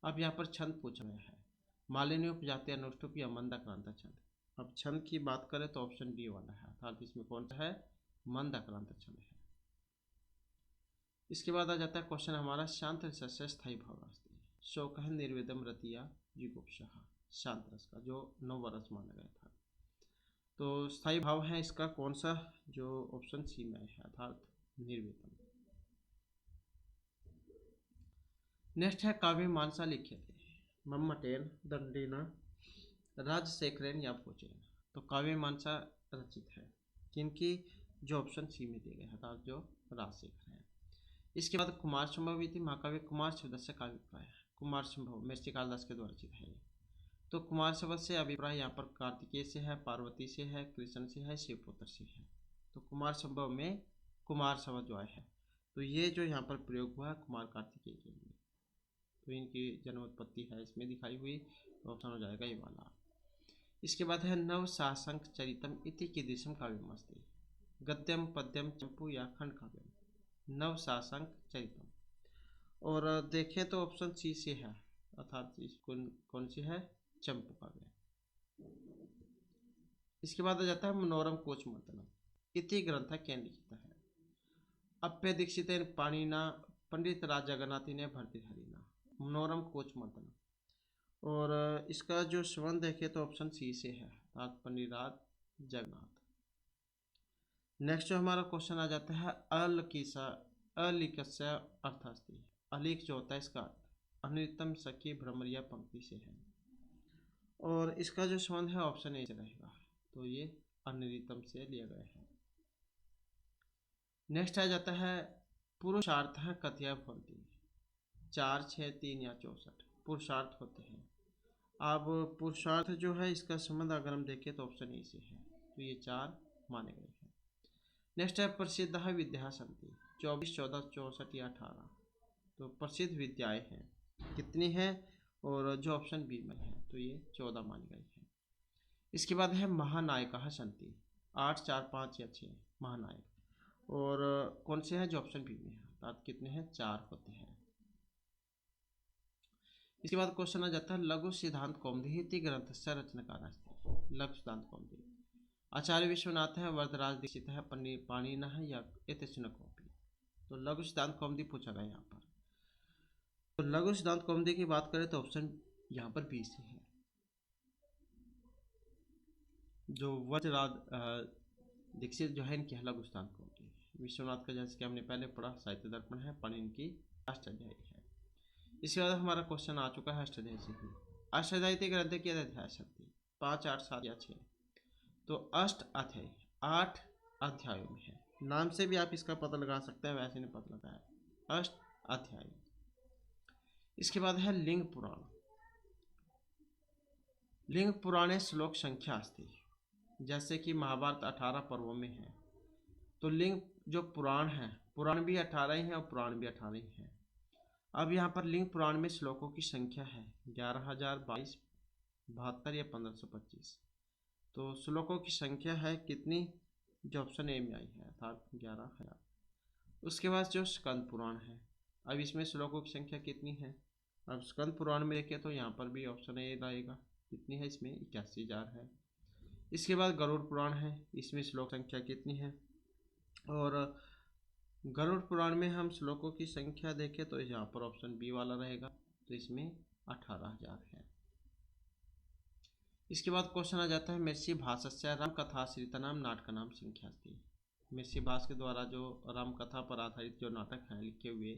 अब यहाँ पर छंद पूछा गया है, मालिनी, उपजाति, अनुष्टुप या मंदाक्रांत छंद? अब छंद की बात करें तो ऑप्शन डी वाला है, अर्थात इसमें कौन सा है? मंदाक्रांत छंद है। इसके बाद आ जाता है क्वेश्चन हमारा शांत रस से स्थायी भाव अस्ति। शोक है, निर्वेदम, रतिया, जिगुप्सा? शांत रस का जो 9 रस माना गया था, तो स्थायी भाव है इसका कौन सा? जो ऑप्शन सी में है, अर्थात निर्वेदम। नेक्स्ट है काव्य मानसा लिखे थे मम्मटेन, दंडेन, राजशेखरेन या भोजेन? तो काव्य मानसा रचित है किनकी, जो ऑप्शन सी में दिए गए हैं, अर्थात जो राजशेखर हैं। इसके बाद कुमार संभव थी महाकाव्य कुमार शिवदत्त से काव्य अभिप्राय है। कुमार संभव महर्षि कालिदास के द्वारा रचित है ये। तो कुमार संभव से अभिप्राय यहाँ पर कार्तिकेय से है, पार्वती से है, कृष्ण से है, शिवपुत्र से है। तो कुमार संभव में कुमार संभव जो है, तो ये जो यहाँ पर प्रयोग हुआ है कुमार कार्तिकेय के लिए, तो इनकी जन्मोत्पत्ति है इसमें दिखाई हुई, तो ऑप्शन हो जाएगा ये वाला। इसके बाद है नव सासंक चरितम इति कीदृशम काव्यमस्ति, गद्यम पद्यम चंपू या खंड काव्यम। नव सासंक चरितम, और देखें तो ऑप्शन सी से है, अर्थात कौन सी है, चंपू काव्य। इसके बाद आ जाता है मनोरम कोचमर्दनम इति ग्रंथ केन लिखित है, अप्य दीक्षित पाणिना पंडित राज जगन्नाथी ने भर्तृहरिना। मनोरम कोचमर्दनम, और इसका जो संबंध देखे तो ऑप्शन सी से है, अर्थात पंडित राज जगन्नाथ। नेक्स्ट जो हमारा क्वेश्चन आ जाता है अलिकस्य अर्थास्ति, अलिक जो होता है इसका अर्थ अनितम सखी भ्रमरिया पंक्ति से है, और इसका जो संबंध है ऑप्शन ए से रहेगा, तो ये अनितम से लिया गया है। नेक्स्ट आ जाता है पुरुषार्थ कथया भवन्ति, 4, 6, 3 या 64 पुरुषार्थ होते हैं। अब पुरुषार्थ जो है इसका संबंध अगर हम देखें तो ऑप्शन ए से है, तो ये 4 माने गए हैं। नेक्स्ट है प्रसिद्ध विद्या सन्ति, 24, 14, 64 या 18। तो प्रसिद्ध विद्याएं हैं कितनी हैं, और जो ऑप्शन बी में है तो ये 14 मानी गई है। इसके बाद है महानायक सन्ति, 8, 4, 5 या 6 महानायक, और कौन से हैं, जो ऑप्शन बी में है, अर्थात कितने हैं, 4 होते हैं। इसके बाद क्वेश्चन आ जाता है लघु सिद्धांत कौमुदी इति ग्रंथ से रचनाकार अस्ति। लघु सिद्धांत कौमुदी आचार्य विश्वनाथ है, वरदराज दीक्षित है, पाणिनि है या एतचुनकोपी। तो लघु सिद्धांत कौमुदी पूछा गया यहाँ पर। तो लघु सिद्धांत कौमुदी की बात करें तो ऑप्शन यहाँ पर बी से है, जो वरदराज दीक्षित जो है इनकी लघु सिद्धांत कौमुदी। विश्वनाथ का जैसे कि हमने पहले पढ़ा साहित्य दर्पण है, पाणिनि की अष्टाध्यायी है। इसके बाद हमारा क्वेश्चन आ चुका है अष्टाध्यायी से ही। अष्टाध्यायी ग्रंथ की अध्याय शक्ति 5, 8, 7 या 6। तो अष्ट अध्याय 8 अध्यायों में है, नाम से भी आप इसका पता लगा सकते हैं, वैसे नहीं पता लगा है, अष्ट अध्याय। इसके बाद है लिंग पुराण। लिंग पुराणे श्लोक संख्या अस्ति, जैसे कि महाभारत 18 पर्वों में है, तो लिंग जो पुराण है, पुराण भी 18 ही है और पुराण भी 18 ही है। अब यहाँ पर लिंग पुराण में श्लोकों की संख्या है 11,022, 72 या 1525। तो श्लोकों की संख्या है कितनी, जो ऑप्शन ए में आई है, अर्थात 11,000। उसके बाद जो स्कंद पुराण है, अब इसमें श्लोकों की संख्या कितनी है। अब स्कंद पुराण में देखें तो यहाँ पर भी ऑप्शन ए रहेगा, कितनी है, इसमें 81,000 है। इसके बाद गरुड़ पुराण है, इसमें श्लोक संख्या कितनी है, और गरुड़ पुराण में हम श्लोकों की संख्या देखें तो यहाँ पर ऑप्शन बी वाला रहेगा, तो इसमें 18,000 है। इसके बाद क्वेश्चन आ जाता है महर्षि भासस्य राम कथाश्रितानाम नाटकानाम संख्या अस्ति। महर्षि भास के द्वारा जो राम कथा पर आधारित जो नाटक हैं लिखे हुए,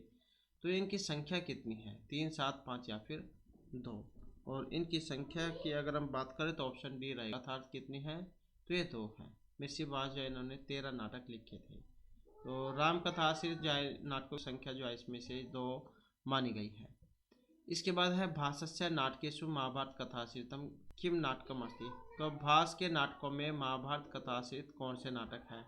तो इनकी संख्या कितनी है, 3, 7, 5 या फिर 2। और इनकी संख्या की अगर हम बात करें तो ऑप्शन डी रहेगा, अर्थात कितनी है, तो ये 2 है। महर्षि भास जो है इन्होंने 13 नाटक लिखे थे, तो राम कथा आश्रित जो है नाटकों की संख्या जो है इसमें से 2 मानी गई है। इसके बाद है भासस्य नाटकेषु महाभारत कथाश्रितम किम नाटकम अस्ति। तो भास के नाटकों में महाभारत कथाश्रित कौन से नाटक है।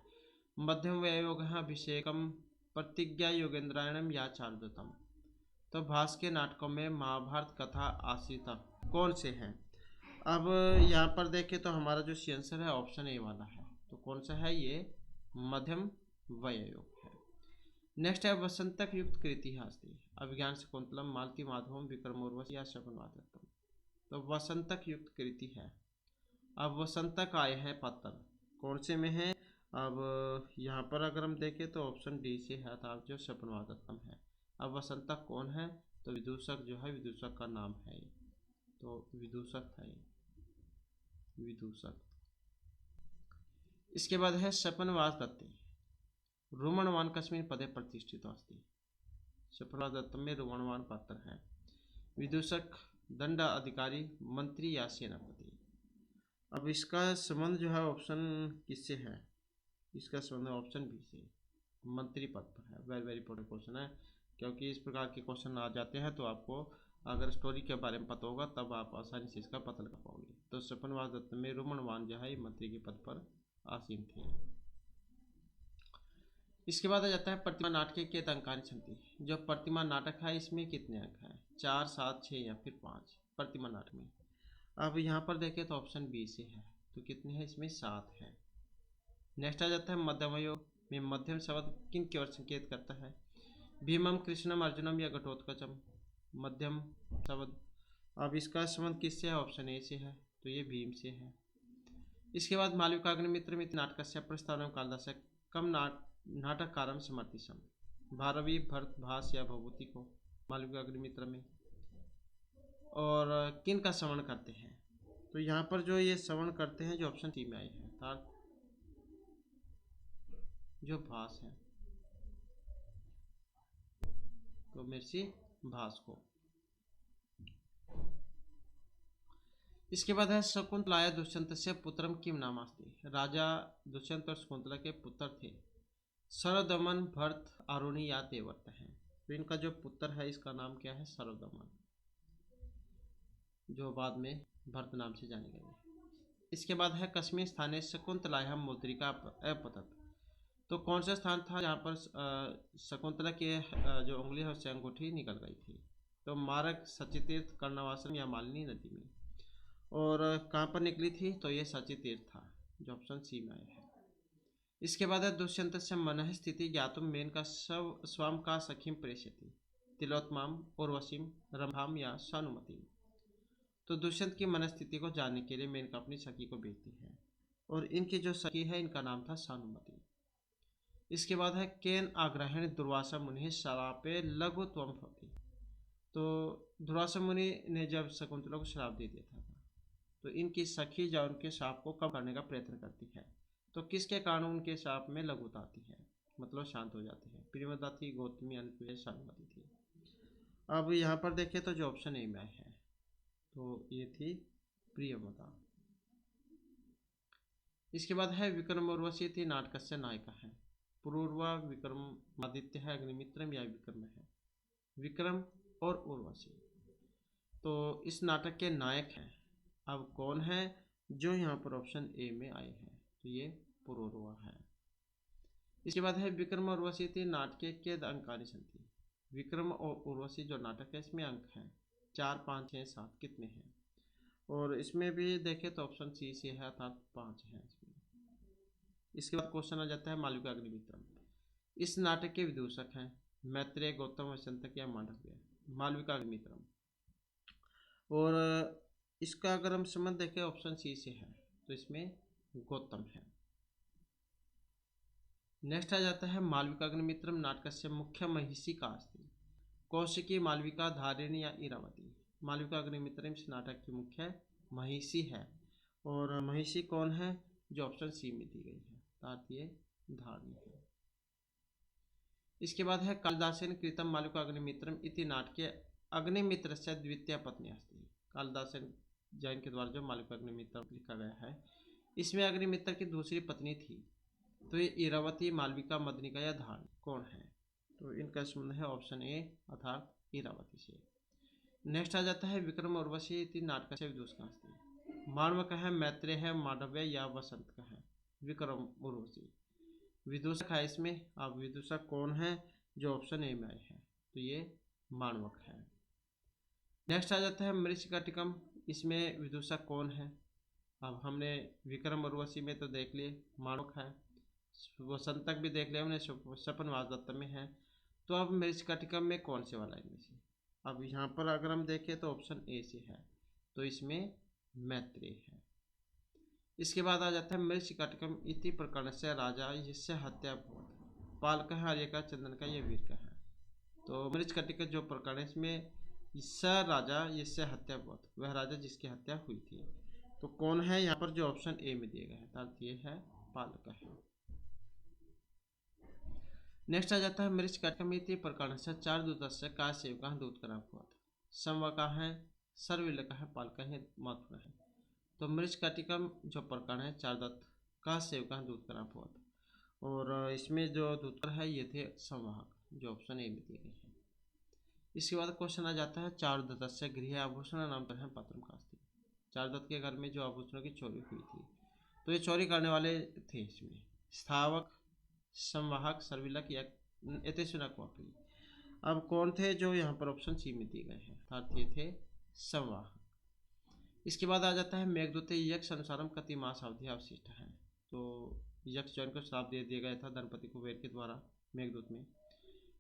मध्यम वयोग अभिषेकम प्रतिज्ञा योगेंद्रायणम या चारुदत्तम। तो भास के नाटकों में महाभारत कथा आश्रित कौन से हैं। अब यहाँ पर देखें तो हमारा जो सी आंसर है ऑप्शन ए वाला है, तो कौन सा है, ये मध्यम वयोग है। नेक्स्ट है वसंतक युक्त कृति अस्ति। अभिज्ञान शकुंतलम, मालती माधवम, विक्रमोर्वशी या शकुनवादत्तम। तो वसंतक युक्त कृति है। अब वसंतक आए हैं पत्तन, कौन से में है। अब यहाँ पर अगर हम देखें तो ऑप्शन डी से है, था जो शकुनवादत्तम है। अब वसंतक कौन है, तो विदूषक जो है, विदूषक का नाम है ये, तो विदूषक था ये, विदूषक। इसके बाद है शपनवास दत्ते रोमणवान कस्मिन् पदे प्रतिष्ठित अस्ति। शपनवास दत्त में रोमणवान पात्र है। विदूषक, दंड अधिकारी, मंत्री या सेनापति। अब इसका संबंध जो है ऑप्शन किससे है, इसका संबंध ऑप्शन बी से मंत्री पद पर है। वेरी वेरी इंपॉर्टेंट क्वेश्चन है, क्योंकि इस प्रकार के क्वेश्चन आ जाते हैं तो आपको अगर स्टोरी के बारे में पता होगा तब आप आसानी से इसका पता लगा पाओगे। तो स्वपनवास दत्त में रुमनवान जो है मंत्री के पद पर आसीन थे। इसके बाद आ जाता है प्रतिमा नाटक के अंकानी क्षमति। जो प्रतिमा नाटक है इसमें कितने अंक हैं, 4, 7, 6 या फिर 5 प्रतिमा नाटक में। अब यहाँ पर देखें तो ऑप्शन बी से है, तो कितने हैं इसमें 7 है। नेक्स्ट आ जाता है मध्यमयो में मध्यम शब्द किन की ओर संकेत करता है, भीमम, कृष्णम, अर्जुनम या घटोत्कचम मध्यम शब्द। अब इसका संबंध किससे है, ऑप्शन ए से है, तो ये भीम से है। इसके बाद मालविकाग्निमित्र में नाटकस्य प्रस्तावना कालिदास कम नाटककारम समर्थिसम, भारवी, भरत, भास या भभूति को मालविकाग्निमित्र में और किन का श्रवण करते हैं, तो यहाँ पर जो ये श्रवण करते हैं जो ऑप्शन सी में आई है अर्थात जो भास है, तो महर्षि भास को। इसके बाद है शकुंतलाया दुष्यंत से पुत्रम किम नामास्ति। राजा दुष्यंत और शकुंतला के पुत्र थे सर्वदमन, भरत, आरुणि या देवव्रत हैं। तो इनका जो पुत्र है इसका नाम क्या है, सर्वदमन, जो बाद में भरत नाम से जाने गए। इसके बाद है कस्मिन् स्थाने शकुंतलायाः मुद्रिका अपतत। तो कौन सा स्थान था जहाँ पर शकुंतला के जो उंगली है उससे अंगूठी निकल गई थी, तो मारक, सचितीर्थ, कर्णवासन या मालिनी नदी में। और कहाँ पर निकली थी, तो ये सचितीर्थ था, जो ऑप्शन सी में आया है। इसके बाद है दुष्यंत से मनः स्थिति ज्ञातुम मेन का स्वाम का सखीम प्रेषयति, तिलोत्तमाम, उर्वशीम, रंभाम या सानुमति। तो दुष्यंत की मनस्थिति को जानने के लिए मेनका अपनी सखी को भेजती है और इनकी जो सखी है इनका नाम था सानुमति। इसके बाद है केन आग्रहण दुर्वासा मुनि श्रापे लघु त्वम भवति। तो दुर्वासा मुनि ने जब शकुंतला को श्राप दे दिया था तो इनकी सखी जो उनके श्राप को कम करने का प्रयत्न करती है, तो किसके कारण उनके श्राप में लघुता आती है, मतलब शांत हो जाती है। प्रियमदा थी, गौतमी, अनुप्रिया, सानुमति थी। अब यहाँ पर देखें तो जो ऑप्शन ए में है तो ये थी प्रियमदा। इसके बाद है विक्रम उर्वशी थी नाटक से नायिका है। पूर्वा, विक्रमादित्य है, अग्निमित्रम या विक्रम है। विक्रम और उर्वशी तो इस नाटक के नायक हैं। अब कौन है, जो यहाँ पर ऑप्शन ए में आए हैं, तो ये पुरूरवा है। इसके बाद है विक्रम और उर्वशी थी नाटक के अंकानि सन्ति। विक्रम और उर्वशी जो नाटक है इसमें अंक हैं 4, 5, 6, 7 कितने हैं, और इसमें भी देखें तो ऑप्शन सी से है अर्थात 5 है इसमें। इसके बाद क्वेश्चन आ जाता है मालविकाग्निमित्रम। इस नाटक के विदूषक हैं मैत्रेय, गौतम, वसंतक या मांडव्य। मालविकाग्निमित्रम, और इसका अगर हम संबंध देखें ऑप्शन सी से है, तो इसमें गौतम है। नेक्स्ट आ जाता है मालविकाग्निमित्रम नाटकस्य मुख्य महिषी का अस्ति। कौशिकी, मालविका, धारिणी या इरावती। मालविकाग्निमित्रम इस नाटक की मुख्य महिषी है, और महिषी कौन है, जो ऑप्शन सी में दी गई है अर्थात ये धारिणी है। इसके बाद है कालिदासेन कृतम मालविकाग्निमित्रम इति नाटके अग्निमित्र से द्वितीय पत्नी अस्ति। कालिदासेन जैन के द्वारा जो मालविकाग्निमित्रम लिखा गया है इसमें अग्निमित्र की दूसरी पत्नी थी, तो ये इरावती, मालविका, मदनिका या धारिणी कौन है, तो इनका संबंध है ऑप्शन ए अर्थात इरावती से। नेक्स्ट आ जाता है विक्रम उर्वशी इति नाटक से विदूषक अस्ति। मानवक है, मैत्रेय है, मांडव्य या वसंत का है। विक्रम उर्वशी विदूषक है इसमें। अब विदूषक कौन है, जो ऑप्शन ए में आए हैं, तो ये मानवक है। नेक्स्ट आ जाता है मृच्छकटिकम, इसमें विदूषक कौन है। अब हमने विक्रम उर्वशी में तो देख लिए मानवक है, वसंतक भी देख लिया हमने, स्वपनवास दत्त में है। तो अब मृच्छकटिकम में कौन से वाला इनमें से, अब यहाँ पर अगर हम देखें तो ऑप्शन ए से है, तो इसमें मैत्रेय है। इसके बाद आ जाता है मृच्छकटिकम इति प्रकरण से राजा जिससे हत्या भवत। पाल का है, आर्य का, चंदन का, ये वीर का है। तो मृच्छकटिक जो प्रकरण है इसमें स राजा जिससे हत्या भवत, वह राजा जिसकी हत्या हुई थी। तो कौन है यहाँ पर, जो ऑप्शन ए में दिए गए हैं अर्थात ये है पाल का है। नेक्स्ट आ जाता है मृच्छकटिकम इति प्रकरण से 4 दूतस्य का सेवका दूतकरा भवत। समवा का है, सर्विल का है, पाल का है, महत्व है। तो मृच्छकटिकम जो प्रकरण है 4 दत्त का सेवका दूतकरा भवत, और इसमें जो उत्तर है ये थे संवाहक, जो ऑप्शन ए में दिए गए हैं। इसके बाद क्वेश्चन आ जाता है चारुदत्तस्य गृह आभूषण अनंतरं पात्रं कास्ति। चारुदत्त के घर में जो आभूषणों की चोरी हुई थी, तो ये चोरी करने वाले थे इसमें स्थावक, संवाहक, सर्विलक या एतेशुनक वापी। अब कौन थे जो यहाँ पर ऑप्शन सी में दिए गए हैं, अर्थात ये थे संवाहक। इसके बाद आ जाता है मेघदूते यक्ष अनुसारम कति मास अवधि अवशिष्ट है। तो यक्ष जो इनको श्राप दे दिया गया था धनपति कुबेर के द्वारा मेघदूत में,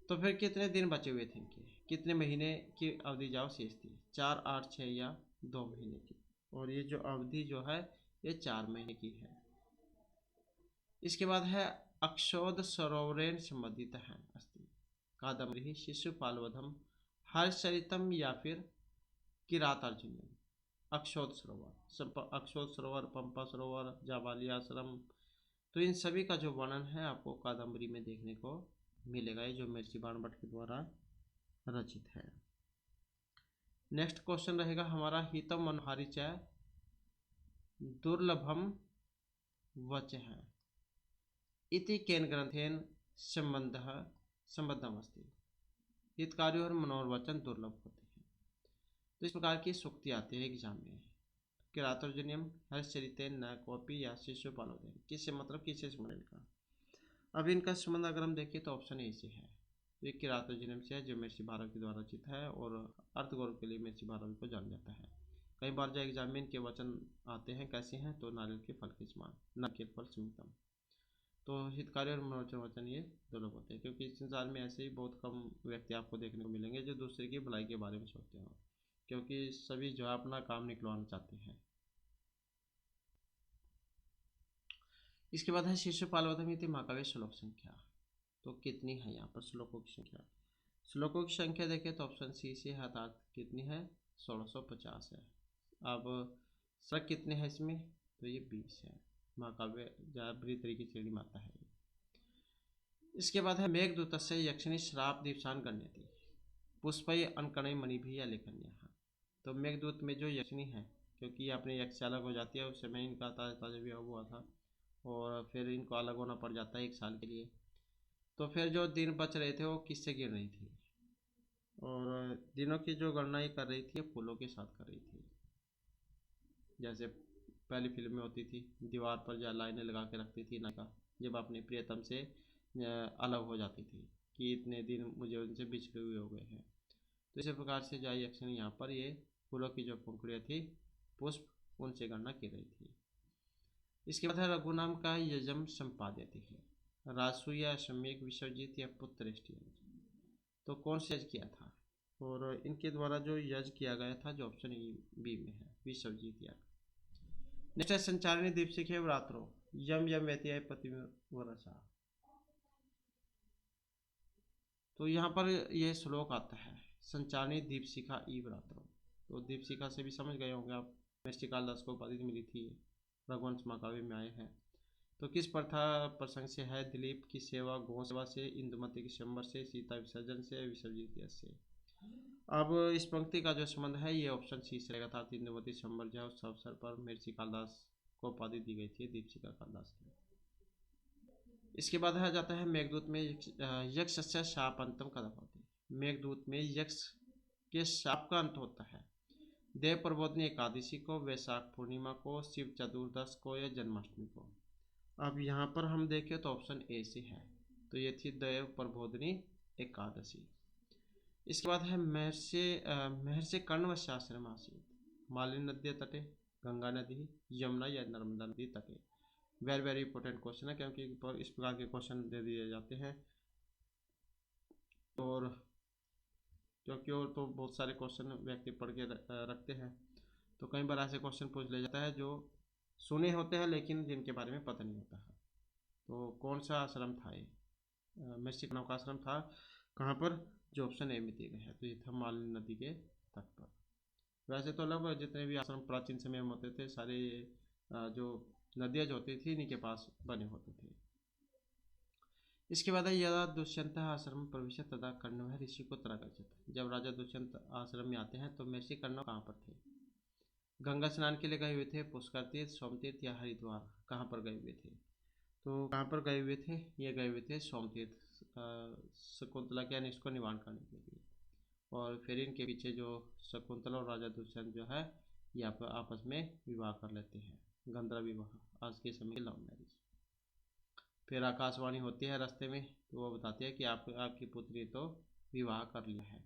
तो फिर कितने दिन बचे हुए थे इनके, कितने महीने की अवधि जाओ शेष थी, 4, 8, 6 या 2 महीने की। और ये जो अवधि जो है ये 4 महीने की है। इसके बाद है अक्षोद सरोवरेण संबंधित है अस्ति कादम्बरी शिशुपालवधम हर्षचरितम या फिर किरातार्जुनीयम। अक्षोद सरोवर, पंपा सरोवर, जाबाली आश्रम, तो इन सभी का जो वर्णन है आपको कादम्बरी में देखने को मिलेगा, ये जो महर्षि बाणभट्ट के द्वारा रचित है। नेक्स्ट क्वेश्चन रहेगा हमारा हितम मनोहारी च दुर्लभम वच है इति केन ग्रंथेन संबद्धम अस्ति। हितकारी और मनोहर वचन दुर्लभ होते हैं। तो इस प्रकार की सूक्ति आती है एग्जाम में। किरातार्जुनीयम, हर्षचरितेन, न कॉपी या शिशुपालोदयन, किससे मतलब किससे संबंध का। अब इनका संबंध अगर हम देखें तो ऑप्शन ए से है। तो ये किरातार्जुनीयम से है जो महर्षि भारव के द्वारा रचित है और अर्थ गौरव के लिए महर्षि भारव को जाना जाता है। कई बार जो एग्जाम में इनके वचन आते हैं कैसे हैं, तो नारियल के फल के समान, नारियल फल सुमितम। तो हितकारी और मनोवचन वचन ये दुर्लभ होते हैं, क्योंकि इस संसार में ऐसे ही बहुत कम व्यक्ति आपको देखने को मिलेंगे जो दूसरे की भलाई के बारे में सोचते हो, क्योंकि सभी जो है अपना काम निकलवाना चाहते हैं। इसके बाद है शिशुपालवधमिति महाकाव्य श्लोक संख्या। तो कितनी है यहाँ पर श्लोकों की संख्या। श्लोकों की संख्या देखें तो ऑप्शन सी से है, अर्थात कितनी है 1650 है। अब सर्ग कितने हैं इसमें, तो ये 20 है। महाकाव्य बुरी तरीके से श्रेणी में आता है। इसके बाद है मेघदूतस्य यक्षिणी श्राप दीपशान गण्यति पुष्पय अनकणय मणि भी या लेखन्य। तो मेघदूत में जो यक्षिणी है, क्योंकि ये अपने यक्ष से अलग हो जाती है, उस समय इनका ताजा विवाह हुआ था और फिर इनको अलग होना पड़ जाता है 1 साल के लिए। तो फिर जो दिन बच रहे थे वो किससे गिन रही थी, और दिनों की जो गणना ये कर रही थी फूलों के साथ कर रही थी। जैसे पहली फिल्म में होती थी, दीवार पर जो लाइनें लगा के रखती थी नायिका जब अपने प्रियतम से अलग हो जाती थी कि इतने दिन मुझे उनसे बिछड़े हुए हो गए हैं। तो इसी प्रकार से जो यक्षिण यहाँ पर ये फूलों की जो पंखुड़ियाँ थी, पुष्प, उनसे गणना की रही थी। इसके बाद है रघुनाम का यजम संपाद्यते है रासूया सम्यक विसर्जित या पुत्रेष्टि। तो कौन से यज किया था, और इनके द्वारा जो यज किया गया था जो ऑप्शन बी में है विसर्जित याग। नेक्स्ट है संचारिणी दीपशिखे व्रात्रो यम यम व्यत्याय पतिवर्षा। तो यहाँ पर यह श्लोक आता है संचारिणी दीपशिखा ई व्रात्रो। तो दीपशिखा से भी समझ गए होंगे आप, महर्षि कालिदास को उपाधि मिली थी, रघुवंश महाकाव्य में आए हैं। तो किस प्रथा प्रसंग से है, दिलीप की सेवा, गौ सेवा से, इंदुमती की स्वयंवर से, सीता विसर्जन से, विसर्जित से। अब इस पंक्ति का जो संबंध है ये ऑप्शन सी से रहेगा, था इंदुमती स्वयंवर जो है उस अवसर पर महर्षि कालिदास को उपाधि दी गई थी दीपशिखा कालिदास की। इसके बाद आ जाता है मेघदूत में यक्ष से शाप अंतम कदम होते हैं। मेघदूत में यक्ष के शाप का अंत होता है देव प्रबोधनी एकादशी को, वैशाख पूर्णिमा को, शिव चतुर्दश को या जन्माष्टमी को। अब यहाँ पर हम देखें तो ऑप्शन ए से है, तो ये थी देव प्रबोधनी एकादशी। इसके बाद है महर्षि कर्णवश्याश्रम आसीत मालिनी नदी तटे, गंगा नदी, यमुना या नर्मदा नदी तटे। वेरी वेरी इंपॉर्टेंट क्वेश्चन है, क्योंकि इस प्रकार के क्वेश्चन दे दिए जाते हैं और क्योंकि और तो बहुत सारे क्वेश्चन व्यक्ति पढ़ के रखते हैं, तो कई बार ऐसे क्वेश्चन पूछ लिया जाता है जो सुने होते हैं लेकिन जिनके बारे में पता नहीं होता है। तो कौन सा आश्रम था ये, महर्षि कर्णव का आश्रम था कहाँ पर, जो ऑप्शन ए में दिए गए हैं, तो ये था मालिनी नदी के तट पर। वैसे तो लगभग जितने भी आश्रम प्राचीन समय में होते थे सारे जो नदियाँ जो होती थी इन्हीं के पास बने होते थे। इसके बाद है यदा दुष्यंत आश्रम प्रवेश तदा कर्ण ऋषि को तरागच्छत। जब राजा दुष्यंत आश्रम में आते हैं तो महर्षि कर्ण कहाँ पर थे, गंगा स्नान के लिए गए हुए थे, पुष्कर तीर्थ, सोमतीर्थ या हरिद्वार, कहाँ पर गए हुए थे। तो कहाँ पर गए हुए थे? ये गए हुए थे सोमतीर्थ शकुंतला के यानी इसको निवारण करने के लिए। और फिर इनके पीछे जो शकुंतला और राजा दुष्यंत जो है ये आपस में विवाह कर लेते हैं, गंधर्व विवाह, आज के समय की लव मैरिज। फिर आकाशवाणी होती है रास्ते में, तो वो बताती है कि आपकी पुत्री तो विवाह कर लिया है।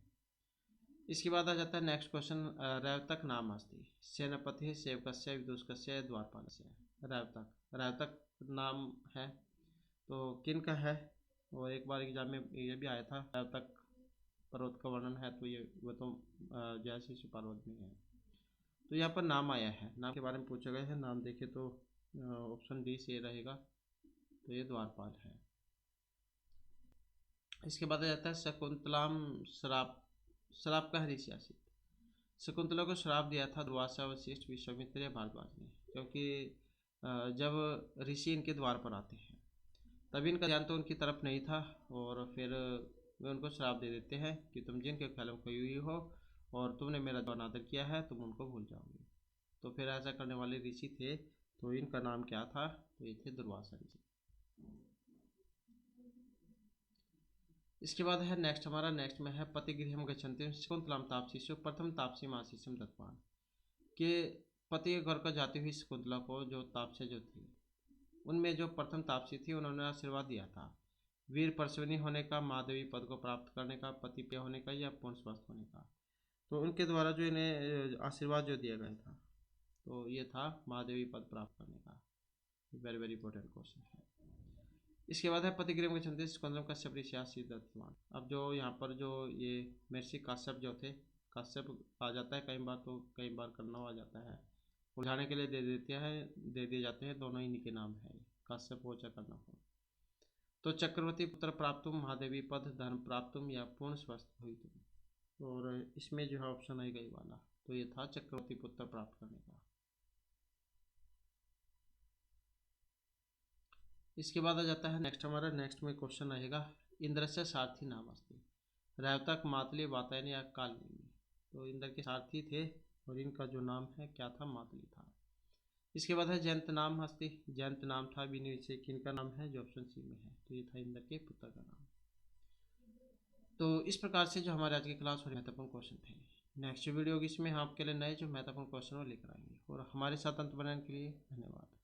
इसके बाद आ जाता है नेक्स्ट क्वेश्चन, रैवतक नाम अस्ति सेनापति सेवकस्य विदूषकस्य द्वारपालस्य। रैवतक, रैवतक नाम है तो किन का है? और एक बार एग्जाम में ये भी आया था, रैवतक पर्वत का वर्णन है, तो ये वो तो जयशीश पर्वत में है। तो यहाँ पर नाम आया है, नाम के बारे में पूछा गया है। नाम देखे तो ऑप्शन डी से रहेगा, तो ये द्वारपाल है। इसके बाद आ जाता है शकुंतलाम श्राप, श्राप का है ऋषियासित। शकुंतला को श्राप दिया था दुर्वासा वशिष्ठ विश्वामित्र या भारद्वाज ने, क्योंकि जब ऋषि इनके द्वार पर आते हैं तभी इनका ध्यान तो उनकी तरफ नहीं था, और फिर वे उनको श्राप दे देते हैं कि तुम जिनके ख्याल में खोई हुई हो और तुमने मेरा जो अनादर किया है तुम उनको भूल जाओगे। तो फिर ऐसा करने वाले ऋषि थे, तो इनका नाम क्या था? तो ये थे दुर्वासा ऋषि। इसके बाद है नेक्स्ट, हमारा नेक्स्ट में है पतिगृहम गच्छन्ति शकुंतलाम तापसी प्रथम तापसी आशीषम दत्तवान। के पति के घर को जाती हुई शकुंतला को जो तापसे जो थी उनमें जो प्रथम तापसी थी उन्होंने आशीर्वाद दिया था वीर परश्विनी होने का, महादेवी पद को प्राप्त करने का, पति प्रिय होने का या पूर्ण स्वस्थ होने का। तो उनके द्वारा जो इन्हें आशीर्वाद जो दिया गया था तो ये था महादेवी पद प्राप्त करने का। वेरी वेरी इंपॉर्टेंट क्वेश्चन है। इसके बाद है पतिगृह में छंदिस स्कंदम कश्यप ऋषि दत्तवान। अब जो यहाँ पर जो ये महर्षि काश्यप जो थे, काश्यप आ जाता है कई बार, तो कई बार कन्नौ आ जाता है, उलझाने के लिए दे दिए जाते हैं, दोनों इन्हीं के नाम है, काश्यप हो चाहे कन्नौ हो। तो चक्रवर्ती पुत्र प्राप्तुम, महादेवी पद धन प्राप्तुम या पूर्ण स्वस्थ हुई तुम। और इसमें जो है ऑप्शन आई गई वाला, तो ये था चक्रवर्ती पुत्र प्राप्त करने का। इसके बाद आ जाता है नेक्स्ट, हमारा नेक्स्ट में क्वेश्चन रहेगा इंद्र से सारथी नाम अस्ति रैवतक मातली वातायन या कालनेमी। तो इंद्र के सारथी थे और इनका जो नाम है क्या था? मातली था। इसके बाद है जयंत नाम हस्ती, जयंत नाम था बिनी से किन का नाम है? जो ऑप्शन सी में है, तो ये था इंद्र के पुत्र का नाम। तो इस प्रकार से जो हमारे आज की क्लास में महत्वपूर्ण क्वेश्चन थे, नेक्स्ट वीडियो इसमें हम आपके लिए नए जो महत्वपूर्ण क्वेश्चन वो लेकर आएंगे। और हमारे साथ अंत बनाने के लिए धन्यवाद।